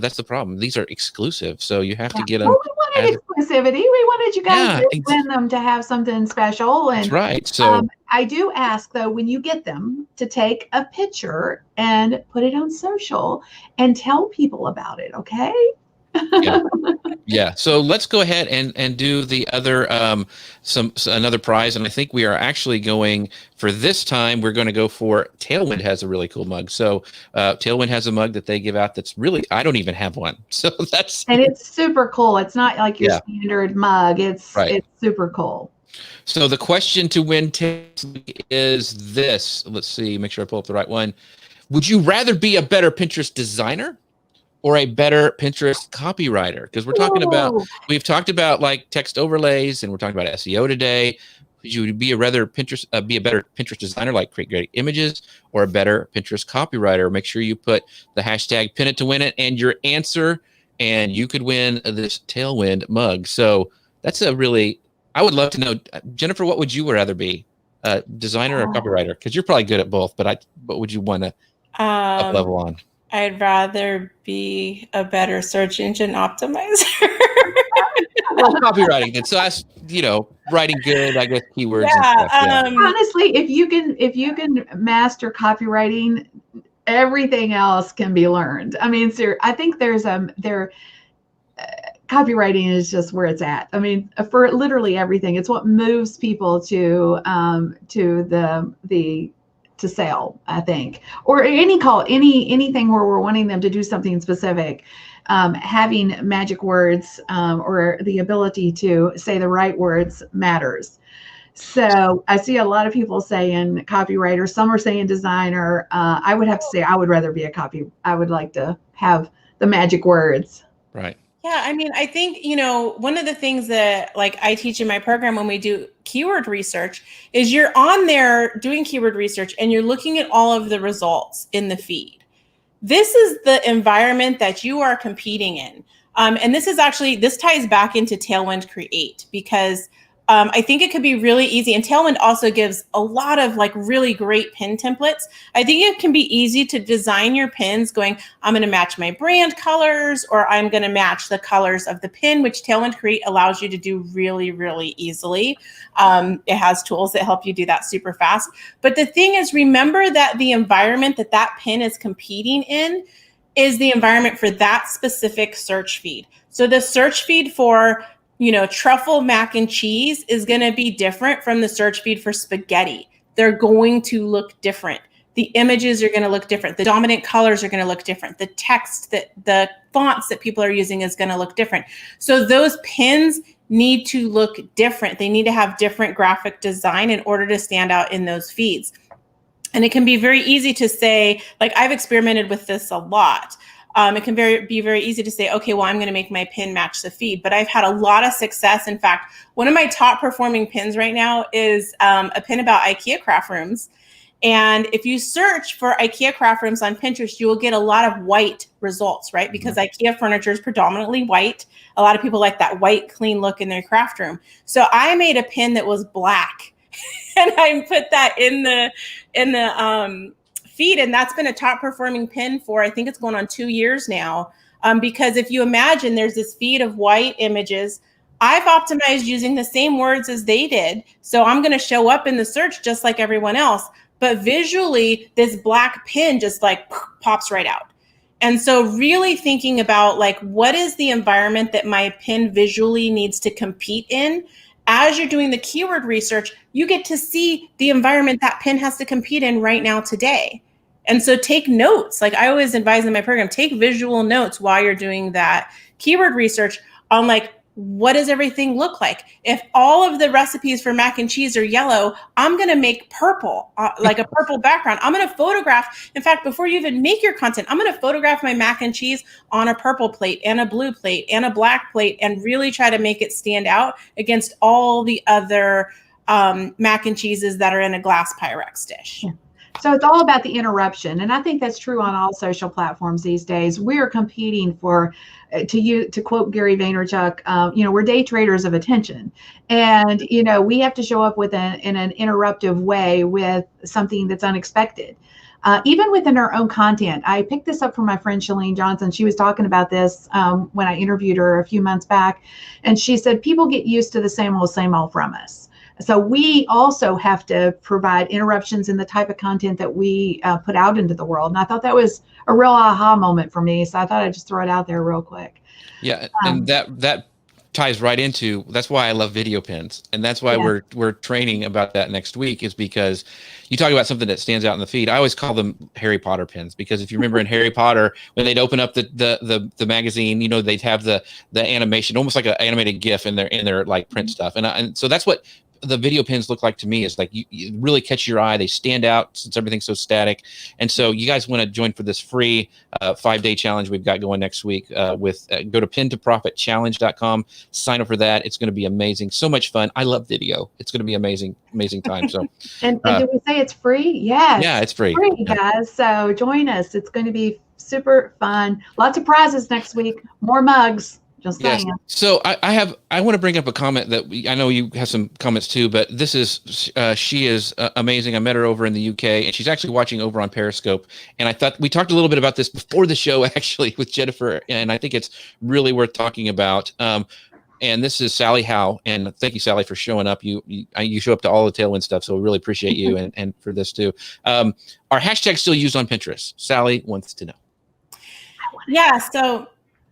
That's the problem. These are exclusive, so you have to get them. Well, we wanted exclusivity. We wanted you guys to win them to have something special. And that's right. So I do ask, though, when you get them, to take a picture and put it on social and tell people about it, okay? Yeah. So let's go ahead and do the other another prize, and I think we are actually going for this time. We're going to go for Tailwind has a really cool mug. So Tailwind has a mug that they give out that's really, I don't even have one. So and it's super cool. It's not like your standard mug. It's super cool. So the question to win is this. Let's see. Make sure I pull up the right one. Would you rather be a better Pinterest designer or a better Pinterest copywriter? Because we've talked about like text overlays, and we're talking about SEO today. Would you be a better Pinterest designer, like create great images, or a better Pinterest copywriter? Make sure you put the hashtag pin it to win it and your answer, and you could win this Tailwind mug. So that's I would love to know, Jennifer, what would you rather be, designer or copywriter? Because you're probably good at both, but what would you want to up level on? I'd rather be a better search engine optimizer. Well, copywriting then. So that's, writing good, I guess, keywords. Yeah, and stuff. Honestly, if you can master copywriting, everything else can be learned. I mean, I think copywriting is just where it's at. I mean, for literally everything, it's what moves people to sell, I think, or anything where we're wanting them to do something specific. Having magic words or the ability to say the right words matters. So I see a lot of people saying copywriter. Some are saying designer. I would have to say I would rather be I would like to have the magic words. Right. Yeah, I mean, I think, one of the things that I teach in my program when we do keyword research is you're on there doing keyword research and you're looking at all of the results in the feed. This is the environment that you are competing in. And this ties back into Tailwind Create, because I think it could be really easy. And Tailwind also gives a lot of really great pin templates. I think it can be easy to design your pins going, I'm going to match my brand colors, or I'm going to match the colors of the pin, which Tailwind Create allows you to do really, really easily. It has tools that help you do that super fast. But the thing is, remember that the environment that pin is competing in is the environment for that specific search feed. So the search feed for truffle mac and cheese is going to be different from the search feed for spaghetti. They're going to look different. The images are going to look different. The dominant colors are going to look different. The text, the fonts that people are using is going to look different. So those pins need to look different. They need to have different graphic design in order to stand out in those feeds. And it can be very easy to say, I've experimented with this a lot. It can be very easy to say, okay, well, I'm going to make my pin match the feed. But I've had a lot of success. In fact, one of my top performing pins right now is a pin about IKEA craft rooms. And if you search for IKEA craft rooms on Pinterest, you will get a lot of white results, right? Because IKEA furniture is predominantly white. A lot of people like that white, clean look in their craft room. So I made a pin that was black. and I put that in the feed, and that's been a top performing pin for, I think it's going on 2 years now. Because if you imagine there's this feed of white images, I've optimized using the same words as they did. So I'm going to show up in the search just like everyone else, but visually this black pin just like pops right out. And so really thinking about like, what is the environment that my pin visually needs to compete in? As you're doing the keyword research, you get to see the environment that pin has to compete in right now today. And so take notes. Like I always advise in my program, take visual notes while you're doing that keyword research on like, what does everything look like? If all of the recipes for mac and cheese are yellow, I'm going to make purple, like a purple background. I'm going to photograph. In fact, before you even make your content, I'm going to photograph my mac and cheese on a purple plate and a blue plate and a black plate and really try to make it stand out against all the other mac and cheeses that are in a glass Pyrex dish. Yeah. So it's all about the interruption. And I think that's true on all social platforms these days. We are competing for, to quote Gary Vaynerchuk, we're day traders of attention. And, we have to show up in an interruptive way with something that's unexpected. Even within our own content. I picked this up from my friend Shalene Johnson. She was talking about this when I interviewed her a few months back. And she said, people get used to the same old from us. So we also have to provide interruptions in the type of content that we put out into the world. And I thought that was a real aha moment for me. So I thought I'd just throw it out there real quick. Yeah, and that ties right into, that's why I love video pins. And that's why we're training about that next week, is because you talk about something that stands out in the feed. I always call them Harry Potter pins, because if you remember in Harry Potter, when they'd open up the magazine, they'd have the animation, almost like an animated GIF in their like print stuff. And so that's what the video pins look like to me. Is like you really catch your eye. They stand out since everything's so static. And so you guys want to join for this free 5-day challenge we've got going next week with go to pin2profitchallenge.com, sign up for that. It's going to be amazing. So much fun. I love video. It's going to be amazing time. So and did we say it's free? Yes. Yeah, it's free. Guys. So join us. It's going to be super fun. Lots of prizes next week. More mugs. Just saying. Yes. So I want to bring up a comment that I know you have some comments too, but this is she is amazing. I met her over in the UK, and she's actually watching over on Periscope. And I thought we talked a little bit about this before the show actually with Jennifer, and I think it's really worth talking about. And this is Sally Howe, and thank you, Sally, for showing up. You show up to all the Tailwind stuff, so we really appreciate you and for this too. Are hashtags still used on Pinterest? Sally wants to know. Yeah. So.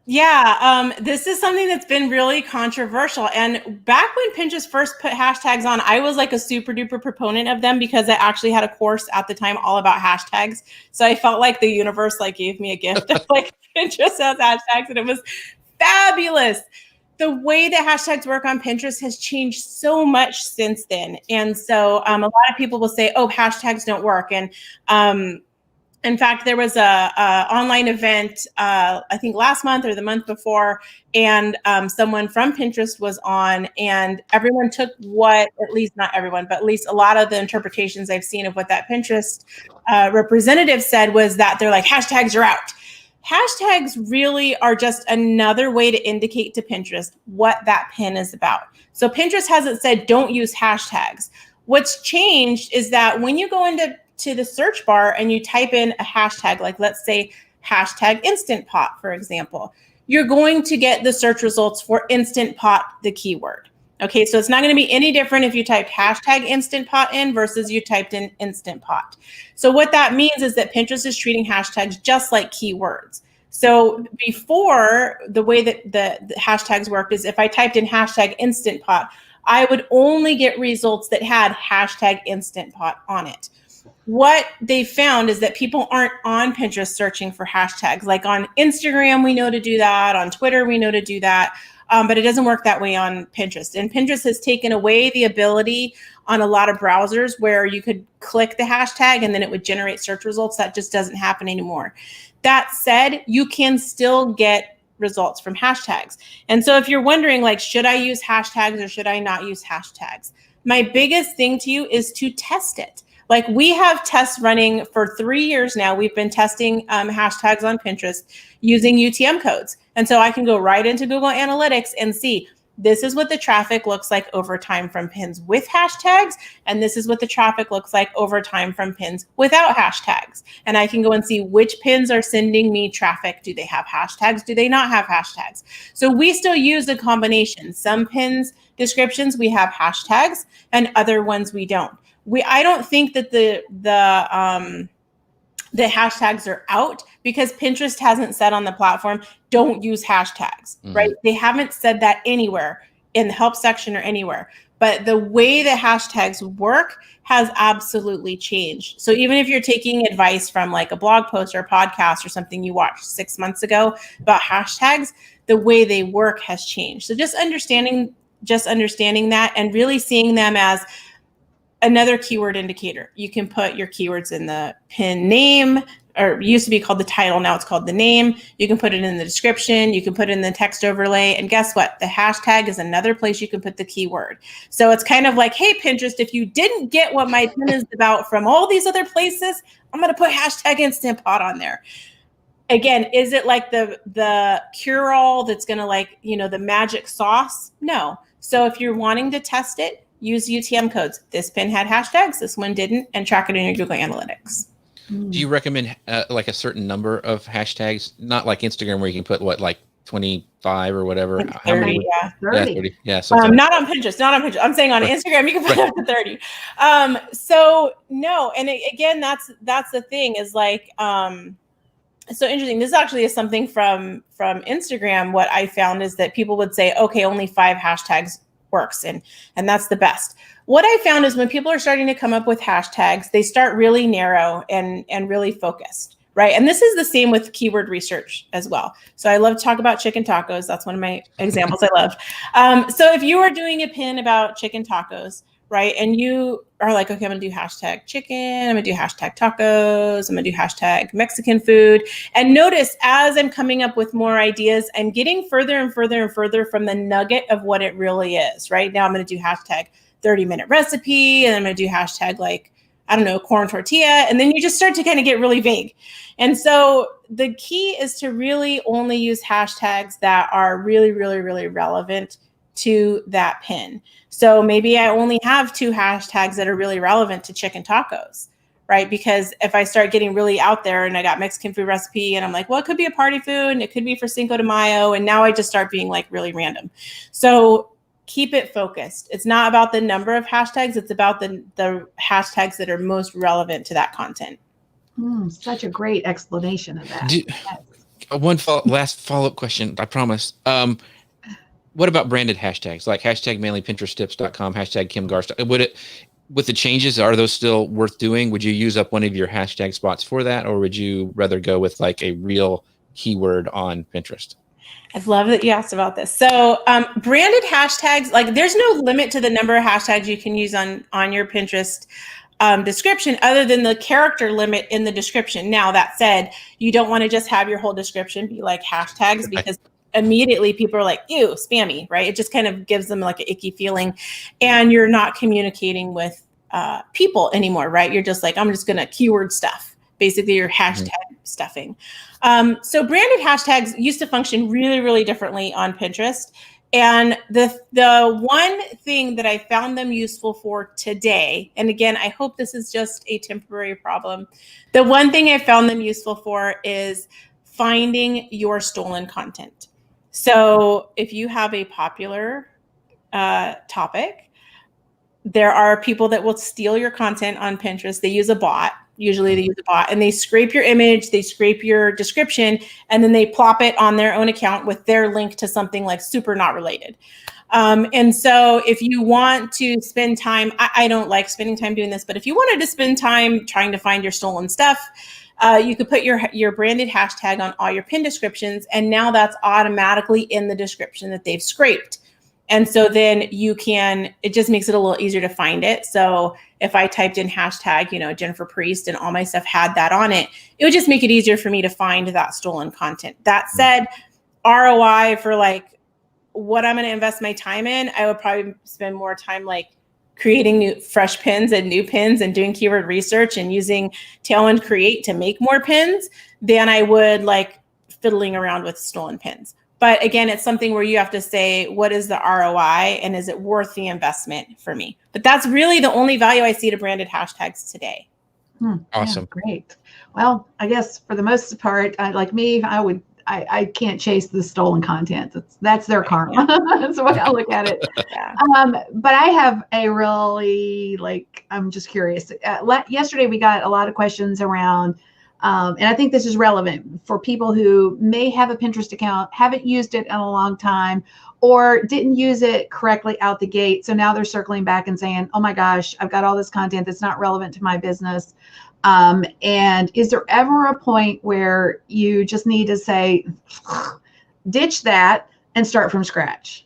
Yeah, this is something that's been really controversial. And back when Pinterest first put hashtags on, I was like a super duper proponent of them because I actually had a course at the time all about hashtags. So I felt like the universe like gave me a gift of like Pinterest has hashtags, and it was fabulous. The way that hashtags work on Pinterest has changed so much since then. And so a lot of people will say, oh, hashtags don't work. And in fact, there was a online event, I think last month or the month before, and someone from Pinterest was on, and everyone took at least not everyone, but at least a lot of the interpretations I've seen of what that Pinterest representative said was that they're like, hashtags are out. Hashtags really are just another way to indicate to Pinterest what that pin is about. So Pinterest hasn't said don't use hashtags. What's changed is that when you go into the search bar and you type in a hashtag, like let's say hashtag Instant Pot, for example, you're going to get the search results for Instant Pot, the keyword. Okay, so it's not going to be any different if you typed hashtag Instant Pot in versus you typed in Instant Pot. So what that means is that Pinterest is treating hashtags just like keywords. So before, the way that the hashtags worked is if I typed in hashtag Instant Pot, I would only get results that had hashtag Instant Pot on it. What they found is that people aren't on Pinterest searching for hashtags. Like on Instagram, we know to do that. On Twitter, we know to do that. But it doesn't work that way on Pinterest. And Pinterest has taken away the ability on a lot of browsers where you could click the hashtag and then it would generate search results. That just doesn't happen anymore. That said, you can still get results from hashtags. And so if you're wondering, like, should I use hashtags or should I not use hashtags? My biggest thing to you is to test it. Like we have tests running for 3 years now. We've been testing hashtags on Pinterest using UTM codes. And so I can go right into Google Analytics and see this is what the traffic looks like over time from pins with hashtags, and this is what the traffic looks like over time from pins without hashtags. And I can go and see which pins are sending me traffic. Do they have hashtags? Do they not have hashtags? So we still use a combination. Some pins descriptions we have hashtags, and other ones we don't. I don't think that the hashtags are out, because Pinterest hasn't said on the platform, don't use hashtags, right? They haven't said that anywhere in the help section or anywhere. But the way that hashtags work has absolutely changed. So even if you're taking advice from like a blog post or a podcast or something you watched 6 months ago about hashtags, the way they work has changed. So just understanding that and really seeing them as another keyword indicator. You can put your keywords in the pin name, or it used to be called the title, now it's called the name. You can put it in the description, you can put it in the text overlay, and guess what? The hashtag is another place you can put the keyword. So it's kind of like, hey, Pinterest, if you didn't get what my pin is about from all these other places, I'm going to put hashtag Instant Pot on there. Again, is it like the cure-all that's going to like, the magic sauce? No. So if you're wanting to test it, use UTM codes. This pin had hashtags, this one didn't, and track it in your Google Analytics. Do you recommend like a certain number of hashtags? Not like Instagram where you can put like 25 or whatever. 30, How many? yeah. 30. Yeah, 30. Yeah. Not on Pinterest. I'm saying on Instagram, you can put up to 30. So no. And again, that's the thing is like, so interesting. This actually is something from Instagram. What I found is that people would say, okay, only 5 hashtags works. And that's the best. What I found is when people are starting to come up with hashtags, they start really narrow and really focused, right? And this is the same with keyword research as well. So I love to talk about chicken tacos. That's one of my examples I love. So if you are doing a pin about chicken tacos, right? And you are like, okay, I'm going to do hashtag chicken. I'm going to do hashtag tacos. I'm going to do hashtag Mexican food. And notice as I'm coming up with more ideas, I'm getting further and further and further from the nugget of what it really is, right? Now I'm going to do hashtag 30-minute recipe. And I'm going to do hashtag like, I don't know, corn tortilla. And then you just start to kind of get really vague. And so the key is to really only use hashtags that are really, really, really relevant to that pin. So maybe I only have 2 hashtags that are really relevant to chicken tacos, right? Because if I start getting really out there and I got Mexican food recipe and I'm like, well, it could be a party food and it could be for Cinco de Mayo. And now I just start being like really random. So keep it focused. It's not about the number of hashtags. It's about the hashtags that are most relevant to that content. Such a great explanation of that. One last follow-up question, I promise. What about branded hashtags, like hashtag mainlypinteresttips.com, hashtag Kim Garst? With the changes, are those still worth doing? Would you use up one of your hashtag spots for that? Or would you rather go with like a real keyword on Pinterest? I love that you asked about this. So branded hashtags, like there's no limit to the number of hashtags you can use on your Pinterest description other than the character limit in the description. Now, that said, you don't want to just have your whole description be like hashtags because immediately people are like, ew, spammy, right? It just kind of gives them like an icky feeling and you're not communicating with people anymore, right? You're just like, I'm just going to keyword stuff. Basically, you're hashtag stuffing. So branded hashtags used to function really, really differently on Pinterest. And the one thing that I found them useful for today, and again, I hope this is just a temporary problem. The one thing I found them useful for is finding your stolen content. So if you have a popular topic, there are people that will steal your content on Pinterest. They use a bot. Usually they use a bot and they scrape your image, they scrape your description, and then they plop it on their own account with their link to something like super not related. And so if you want to spend time, I don't like spending time doing this, but if you wanted to spend time trying to find your stolen stuff, you could put your branded hashtag on all your pin descriptions. And now that's automatically in the description that they've scraped. And so then it just makes it a little easier to find it. So if I typed in hashtag, Jennifer Priest and all my stuff had that on it, it would just make it easier for me to find that stolen content. That said, ROI for like what I'm going to invest my time in, I would probably spend more time like creating new fresh pins and new pins and doing keyword research and using Tailwind Create to make more pins than I would like fiddling around with stolen pins. But again, it's something where you have to say, what is the ROI and is it worth the investment for me? But that's really the only value I see to branded hashtags today. Awesome. Yeah, great. Well, I guess for the most part, like me, I can't chase the stolen content. That's their karma. That's the way I look at it. Yeah. But I have a really, I'm just curious. Yesterday we got a lot of questions around, and I think this is relevant for people who may have a Pinterest account, haven't used it in a long time, or didn't use it correctly out the gate. So now they're circling back and saying, oh my gosh, I've got all this content that's not relevant to my business. And is there ever a point where you just need to say, ditch that and start from scratch?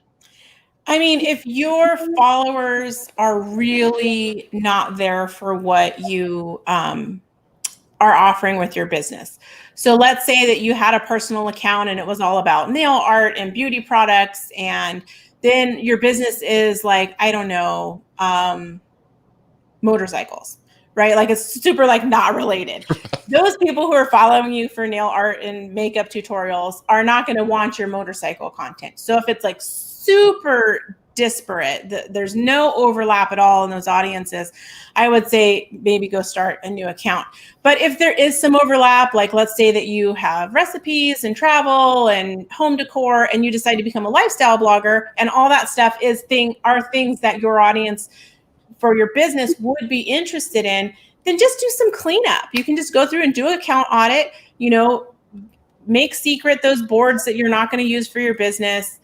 I mean, if your followers are really not there for what you are offering with your business. So let's say that you had a personal account and it was all about nail art and beauty products. And then your business is like, I don't know, motorcycles. Right? Like it's super not related. Those people who are following you for nail art and makeup tutorials are not going to want your motorcycle content. So if it's super disparate, there's no overlap at all in those audiences, I would say maybe go start a new account. But if there is some overlap, let's say that you have recipes and travel and home decor and you decide to become a lifestyle blogger and all that stuff are things that your audience for your business would be interested in, then just do some cleanup. You can just go through and do an account audit, make secret those boards that you're not going to use for your business.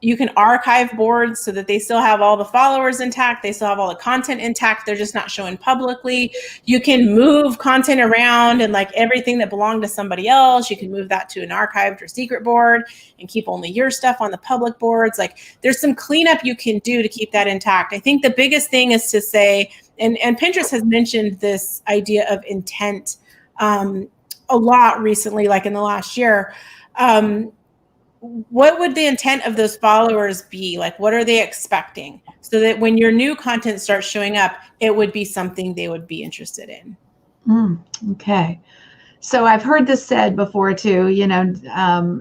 You can archive boards so that they still have all the followers intact. They still have all the content intact. They're just not showing publicly. You can move content around and everything that belonged to somebody else, you can move that to an archived or secret board and keep only your stuff on the public boards. There's some cleanup you can do to keep that intact. I think the biggest thing is to say, and Pinterest has mentioned this idea of intent a lot recently, in the last year. What would the intent of those followers be? What are they expecting? So that when your new content starts showing up, it would be something they would be interested in. Okay. So I've heard this said before too,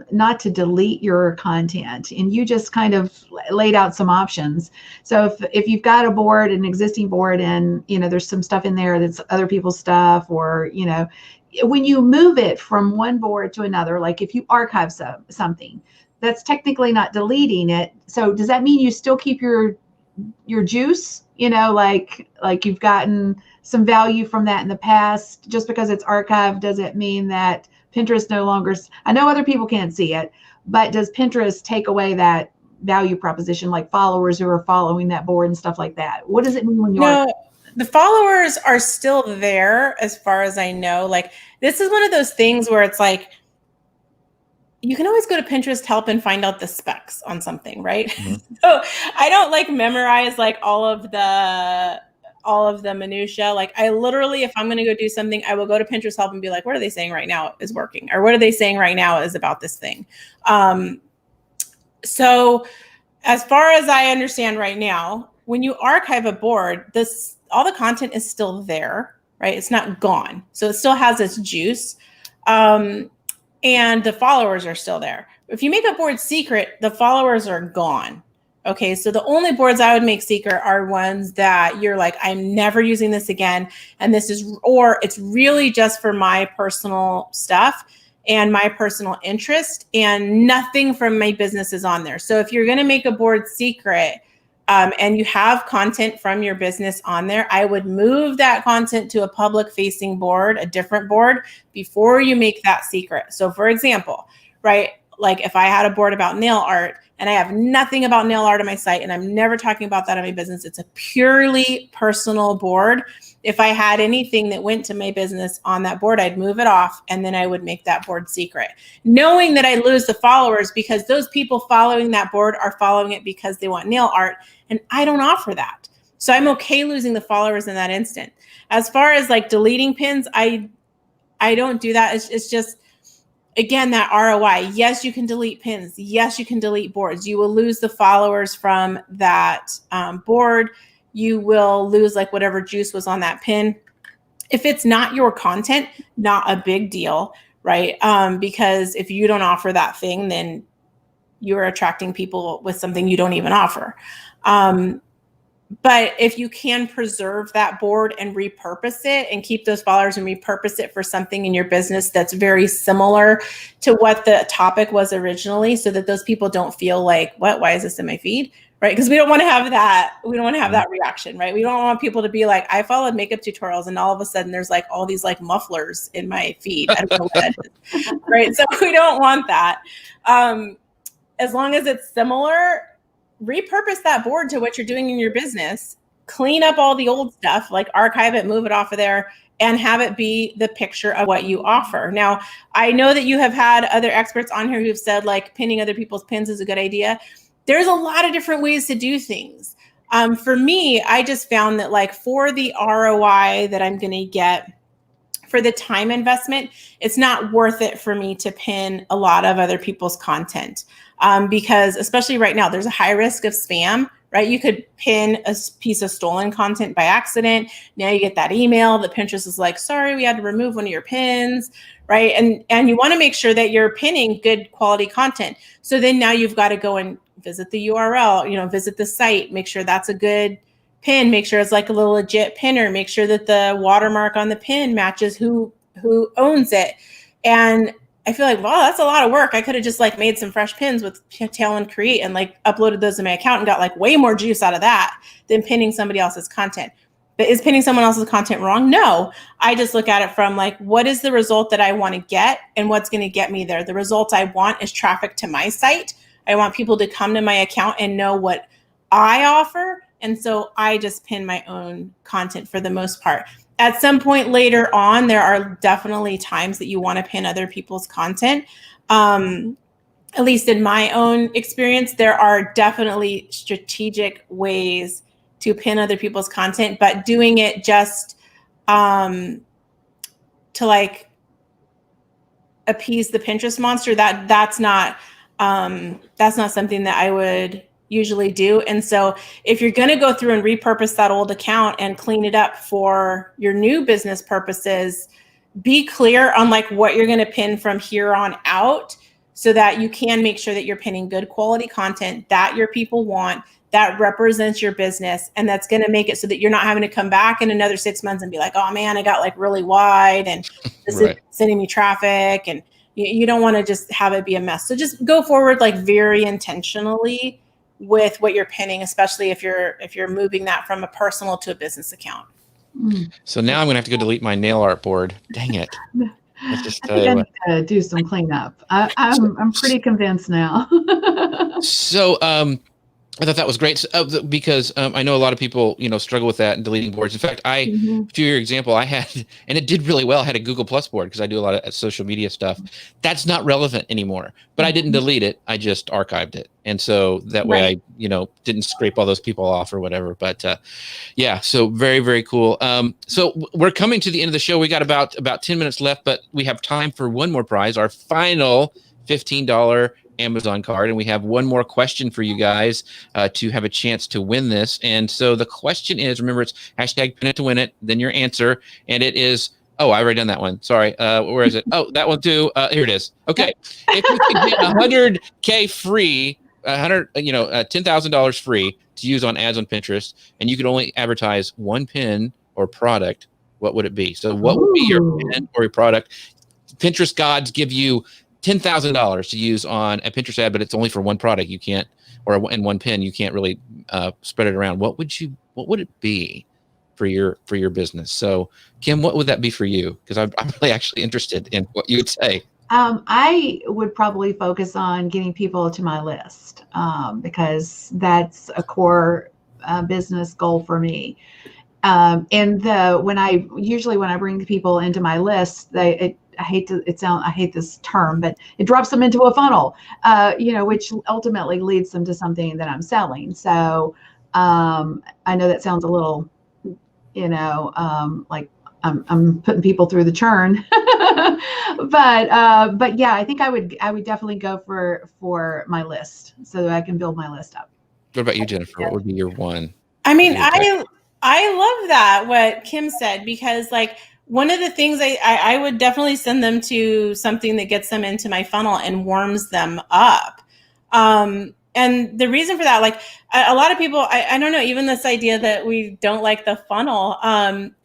not to delete your content, and you just kind of laid out some options. So if you've got a board, an existing board, and, there's some stuff in there that's other people's stuff, or, when you move it from one board to another, if you archive something, that's technically not deleting it. So does that mean you still keep your juice? You've gotten some value from that in the past. Just because it's archived doesn't mean that Pinterest no longer. I know other people can't see it, but does Pinterest take away that value proposition, followers who are following that board and stuff like that? What does it mean when you archive? The followers are still there as far as I know. This is one of those things where it's you can always go to Pinterest help and find out the specs on something, right? Mm-hmm. So I don't memorize all of the minutia. I literally, if I'm going to go do something, I will go to Pinterest help and be what are they saying right now is working? Or what are they saying right now is about this thing? So as far as I understand right now, when you archive a board, all the content is still there, right? It's not gone. So it still has its juice. And the followers are still there. If you make a board secret, the followers are gone. Okay, so the only boards I would make secret are ones that you're I'm never using this again. And or it's really just for my personal stuff and my personal interest, and nothing from my business is on there. So if you're going to make a board secret, and you have content from your business on there, I would move that content to a public facing board, a different board, before you make that secret. So for example, right, if I had a board about nail art and I have nothing about nail art on my site and I'm never talking about that on my business, it's a purely personal board. If I had anything that went to my business on that board, I'd move it off and then I would make that board secret, knowing that I lose the followers because those people following that board are following it because they want nail art, and I don't offer that. So I'm okay losing the followers in that instant. As far as deleting pins, I don't do that. It's just, again, that ROI. Yes, you can delete pins. Yes, you can delete boards. You will lose the followers from that board. You will lose whatever juice was on that pin. If it's not your content, not a big deal, right? Because if you don't offer that thing, then you're attracting people with something you don't even offer. But if you can preserve that board and repurpose it and keep those followers and repurpose it for something in your business that's very similar to what the topic was originally, so that those people don't feel like, what, why is this in my feed? Right? Because we don't want to have that. We don't want to have that reaction, right? We don't want people to be like, I followed makeup tutorials and all of a sudden there's like all these like mufflers in my feed. I don't know what that is. Right? So we don't want that. As long as it's similar, repurpose that board to what you're doing in your business, clean up all the old stuff, like archive it, move it off of there, and have it be the picture of what you offer. Now, I know that you have had other experts on here who've said like pinning other people's pins is a good idea. There's a lot of different ways to do things. For me, I just found that like for the ROI that I'm going to get, for the time investment, it's not worth it for me to pin a lot of other people's content. Because especially right now, there's a high risk of spam, right? You could pin a piece of stolen content by accident. Now you get that email that Pinterest is like, sorry, we had to remove one of your pins, right? And you want to make sure that you're pinning good quality content. So then now you've got to go and visit the URL, visit the site, make sure that's a good pin, make sure it's like a little legit pinner, make sure that the watermark on the pin matches who owns it. And I feel like, wow, that's a lot of work. I could have just like made some fresh pins with Tailwind Create and like uploaded those to my account and got like way more juice out of that than pinning somebody else's content. But is pinning someone else's content wrong? No. I just look at it from like, what is the result that I want to get and what's going to get me there? The result I want is traffic to my site. I want people to come to my account and know what I offer. And so I just pin my own content for the most part. At some point later on, there are definitely times that you want to pin other people's content. At least in my own experience, there are definitely strategic ways to pin other people's content, but doing it just to like appease the Pinterest monster, that's not something that I would usually do. And so if you're going to go through and repurpose that old account and clean it up for your new business purposes, be clear on like what you're going to pin from here on out so that you can make sure that you're pinning good quality content that your people want, that represents your business. And that's going to make it so that you're not having to come back in another 6 months and be like, oh man, I got like really wide and this is sending me traffic. And you don't want to just have it be a mess. So just go forward like very intentionally with what you're pinning, especially if you're moving that from a personal to a business account. So now I'm gonna have to go delete my nail art board. Dang it! I think I need to do some cleanup. I'm pretty convinced now. So I thought that was great because I know a lot of people, struggle with that and deleting boards. In fact, to your example, I had, and it did really well. I had a Google Plus board because I do a lot of social media stuff. That's not relevant anymore, but I didn't delete it. I just archived it. And so that way I, didn't scrape all those people off or whatever. But yeah, so very, very cool. So we're coming to the end of the show. We got about 10 minutes left, but we have time for one more prize, our final $15 Amazon card, and we have one more question for you guys to have a chance to win this. And so the question is, remember, it's hashtag pin it to win it, then your answer, and it is, oh, I already done that one. Sorry, where is it? Oh, that one too. Here it is. Okay, if you could get $100K free, $10,000 free to use on ads on Pinterest, and you could only advertise one pin or product, what would it be? So what would be your pin or your product? Pinterest gods give you $10,000 to use on a Pinterest ad, but it's only for one product. You can't, or in one pin, you can't really spread it around. What would it be for your business? So Kim, what would that be for you? Because I'm really actually interested in what you would say. I would probably focus on getting people to my list because that's a core business goal for me. And when I bring people into my list, I hate this term, but it drops them into a funnel, which ultimately leads them to something that I'm selling. So I know that sounds a little, like I'm putting people through the churn, but yeah, I think I would definitely go for my list so that I can build my list up. What about you, Jennifer? What would be your one? I mean, I love that what Kim said, because like one of the things I would definitely send them to something that gets them into my funnel and warms them up. And the reason for that, like a lot of people, I don't know, even this idea that we don't like the funnel.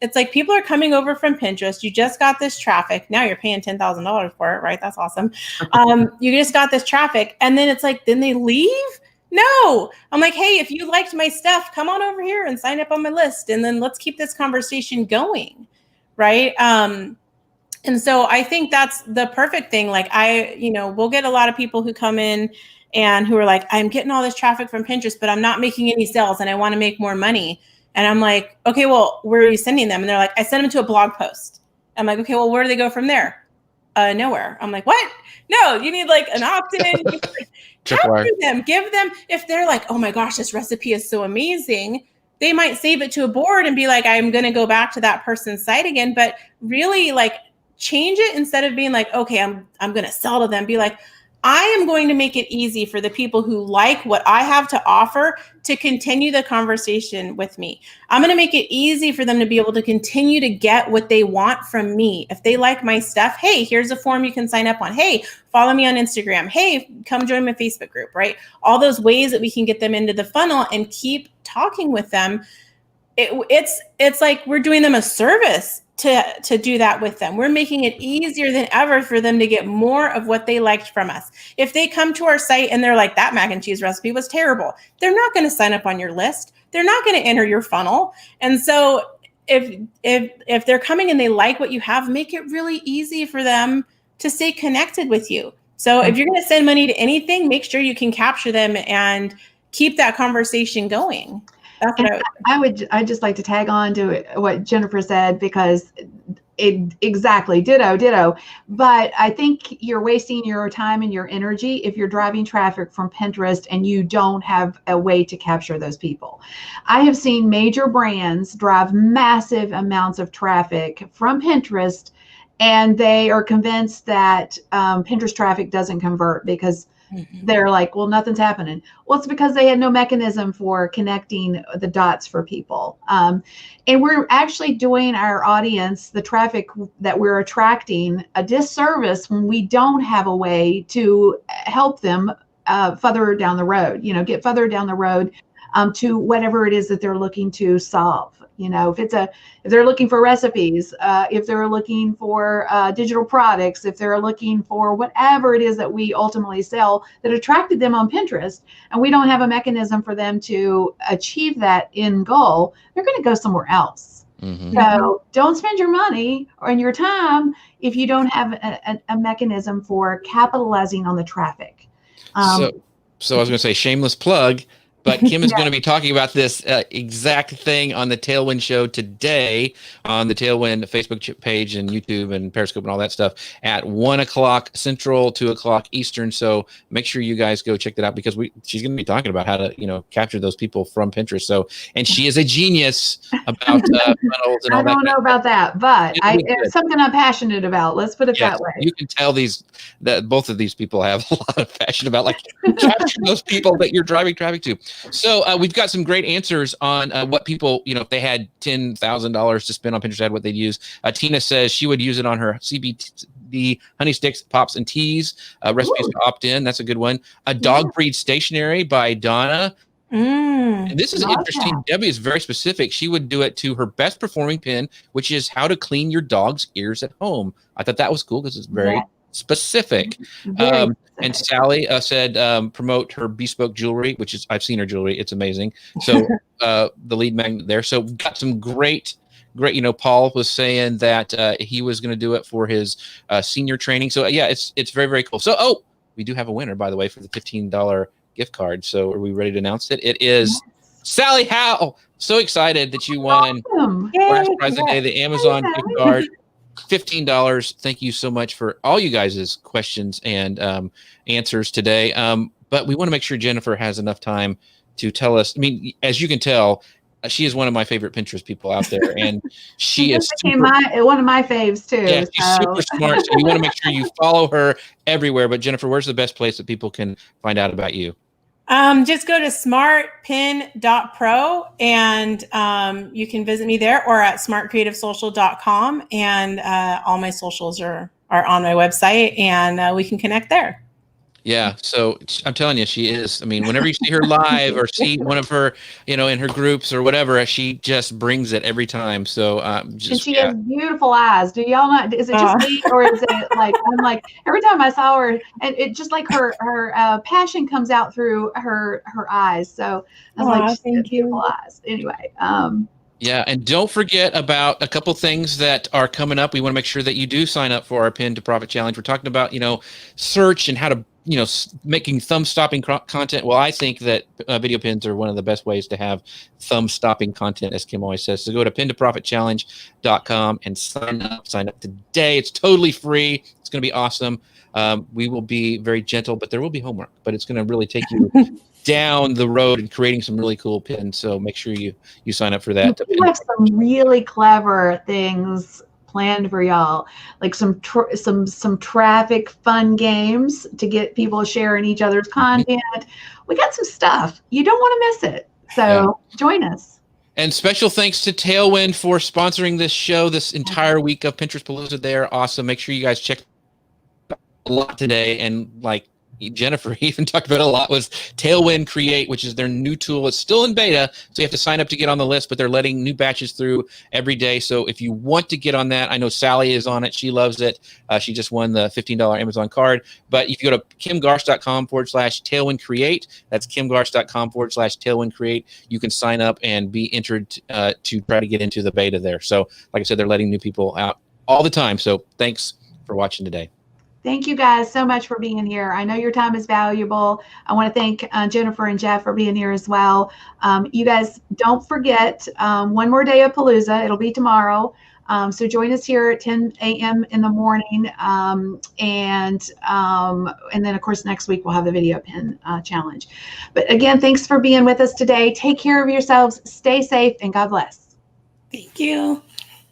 It's like people are coming over from Pinterest. You just got this traffic. Now you're paying $10,000 for it, right? That's awesome. You just got this traffic. And then it's like, then they leave? No. I'm like, hey, if you liked my stuff, come on over here and sign up on my list. And then let's keep this conversation going. Right. And so I think that's the perfect thing. Like we'll get a lot of people who come in and who are like, I'm getting all this traffic from Pinterest, but I'm not making any sales and I want to make more money. And I'm like, okay, well, where are you sending them? And they're like, I sent them to a blog post. I'm like, okay, well, where do they go from there? Nowhere. I'm like, what? No, you need like an opt-in. Capture them, give them, if they're like, oh my gosh, this recipe is so amazing, they might save it to a board and be like, I'm going to go back to that person's site again. But really like change it instead of being like, okay, I'm going to sell to them. Be like, I am going to make it easy for the people who like what I have to offer to continue the conversation with me. I'm going to make it easy for them to be able to continue to get what they want from me. If they like my stuff, hey, here's a form you can sign up on. Hey, follow me on Instagram. Hey, come join my Facebook group, right? All those ways that we can get them into the funnel and keep talking with them. It's like we're doing them a service to do that with them. We're making it easier than ever for them to get more of what they liked from us. If they come to our site and they're like, that mac and cheese recipe was terrible, they're not going to sign up on your list. They're not going to enter your funnel. And so if they're coming and they like what you have, make it really easy for them to stay connected with you. So if you're going to send money to anything, make sure you can capture them and keep that conversation going. That's what I'd just like to tag on to what Jennifer said, because exactly ditto. But I think you're wasting your time and your energy if you're driving traffic from Pinterest and you don't have a way to capture those people. I have seen major brands drive massive amounts of traffic from Pinterest, and they are convinced that Pinterest traffic doesn't convert because they're like, well, nothing's happening. Well, it's because they had no mechanism for connecting the dots for people. And we're actually doing our audience, the traffic that we're attracting, a disservice when we don't have a way to help them further down the road, get further down the road to whatever it is that they're looking to solve. If they're looking for recipes, if they're looking for digital products, if they're looking for whatever it is that we ultimately sell that attracted them on Pinterest, and we don't have a mechanism for them to achieve that end goal, they're going to go somewhere else. Mm-hmm. So don't spend your money or your time if you don't have a mechanism for capitalizing on the traffic. So I was going to say shameless plug. But Kim is going to be talking about this exact thing on the Tailwind show today on the Tailwind Facebook page and YouTube and Periscope and all that stuff at 1:00 Central, 2:00 Eastern. So make sure you guys go check that out, because she's going to be talking about how to capture those people from Pinterest. So, and she is a genius about funnels and all that. I don't know about that, but it's something I'm passionate about. Let's put it that way. You can tell that both of these people have a lot of passion about capturing those people that you're driving traffic to. So we've got some great answers on what people, if they had $10,000 to spend on Pinterest ad, what they'd use. Tina says she would use it on her CBD honey sticks, pops, and teas. Recipes to opt in. That's a good one. A dog breed stationery by Donna. And this is interesting. That. Debbie is very specific. She would do it to her best performing pin, which is how to clean your dog's ears at home. I thought that was cool because it's very specific. And Sally said promote her bespoke jewelry, which is, I've seen her jewelry. It's amazing. So the lead magnet there. So we've got some great, Paul was saying that he was going to do it for his senior training. So it's very, very cool. So, we do have a winner, by the way, for the $15 gift card. So are we ready to announce it? It is Sally Howe. So excited that you won last prize of the day, the Amazon gift card. $15. Thank you so much for all you guys' questions and answers today. But we want to make sure Jennifer has enough time to tell us. I mean, as you can tell, she is one of my favorite Pinterest people out there, and she is one of my faves too. Yeah, she's super smart. So you want to make sure you follow her everywhere. But Jennifer, where's the best place that people can find out about you? Just go to smartpin.pro and you can visit me there, or at smartcreativesocial.com, and all my socials are on my website, and we can connect there. Yeah, so I'm telling you, she is. I mean, whenever you see her live or see one of her, in her groups or whatever, she just brings it every time. So and she has beautiful eyes. Do y'all know? Is it just me, or is it like I'm like every time I saw her, and it just like her passion comes out through her eyes. So I was like, she has beautiful eyes. Anyway. Yeah, and don't forget about a couple things that are coming up. We want to make sure that you do sign up for our Pin to Profit Challenge. We're talking about, search and how to, making thumb-stopping content. Well, I think that video pins are one of the best ways to have thumb-stopping content, as Kim always says. So go to pintoprofitchallenge.com and sign up. Sign up today. It's totally free. It's going to be awesome. We will be very gentle, but there will be homework. But it's going to really take you down the road and creating some really cool pins. So make sure you sign up for that. We have some really clever things planned for y'all, like some traffic fun games to get people sharing each other's content. We got some stuff. You don't want to miss it. So join us. And special thanks to Tailwind for sponsoring this show this entire week of Pinterest Palooza. They are awesome. Make sure you guys check a lot today, and like Jennifer even talked about a lot, was Tailwind Create, which is their new tool. It's still in beta, so you have to sign up to get on the list, but they're letting new batches through every day. So if you want to get on that, I know Sally is on it. She loves it. She just won the $15 Amazon card. But if you go to kimgarst.com/Tailwind Create, that's kimgarst.com/Tailwind Create, you can sign up and be entered to try to get into the beta there. So like I said, they're letting new people out all the time. So thanks for watching today. Thank you guys so much for being here. I know your time is valuable. I want to thank Jennifer and Jeff for being here as well. You guys don't forget one more day of Palooza. It'll be tomorrow. So join us here at 10 a.m. in the morning. And then, of course, next week we'll have the video pin challenge. But again, thanks for being with us today. Take care of yourselves. Stay safe, and God bless. Thank you.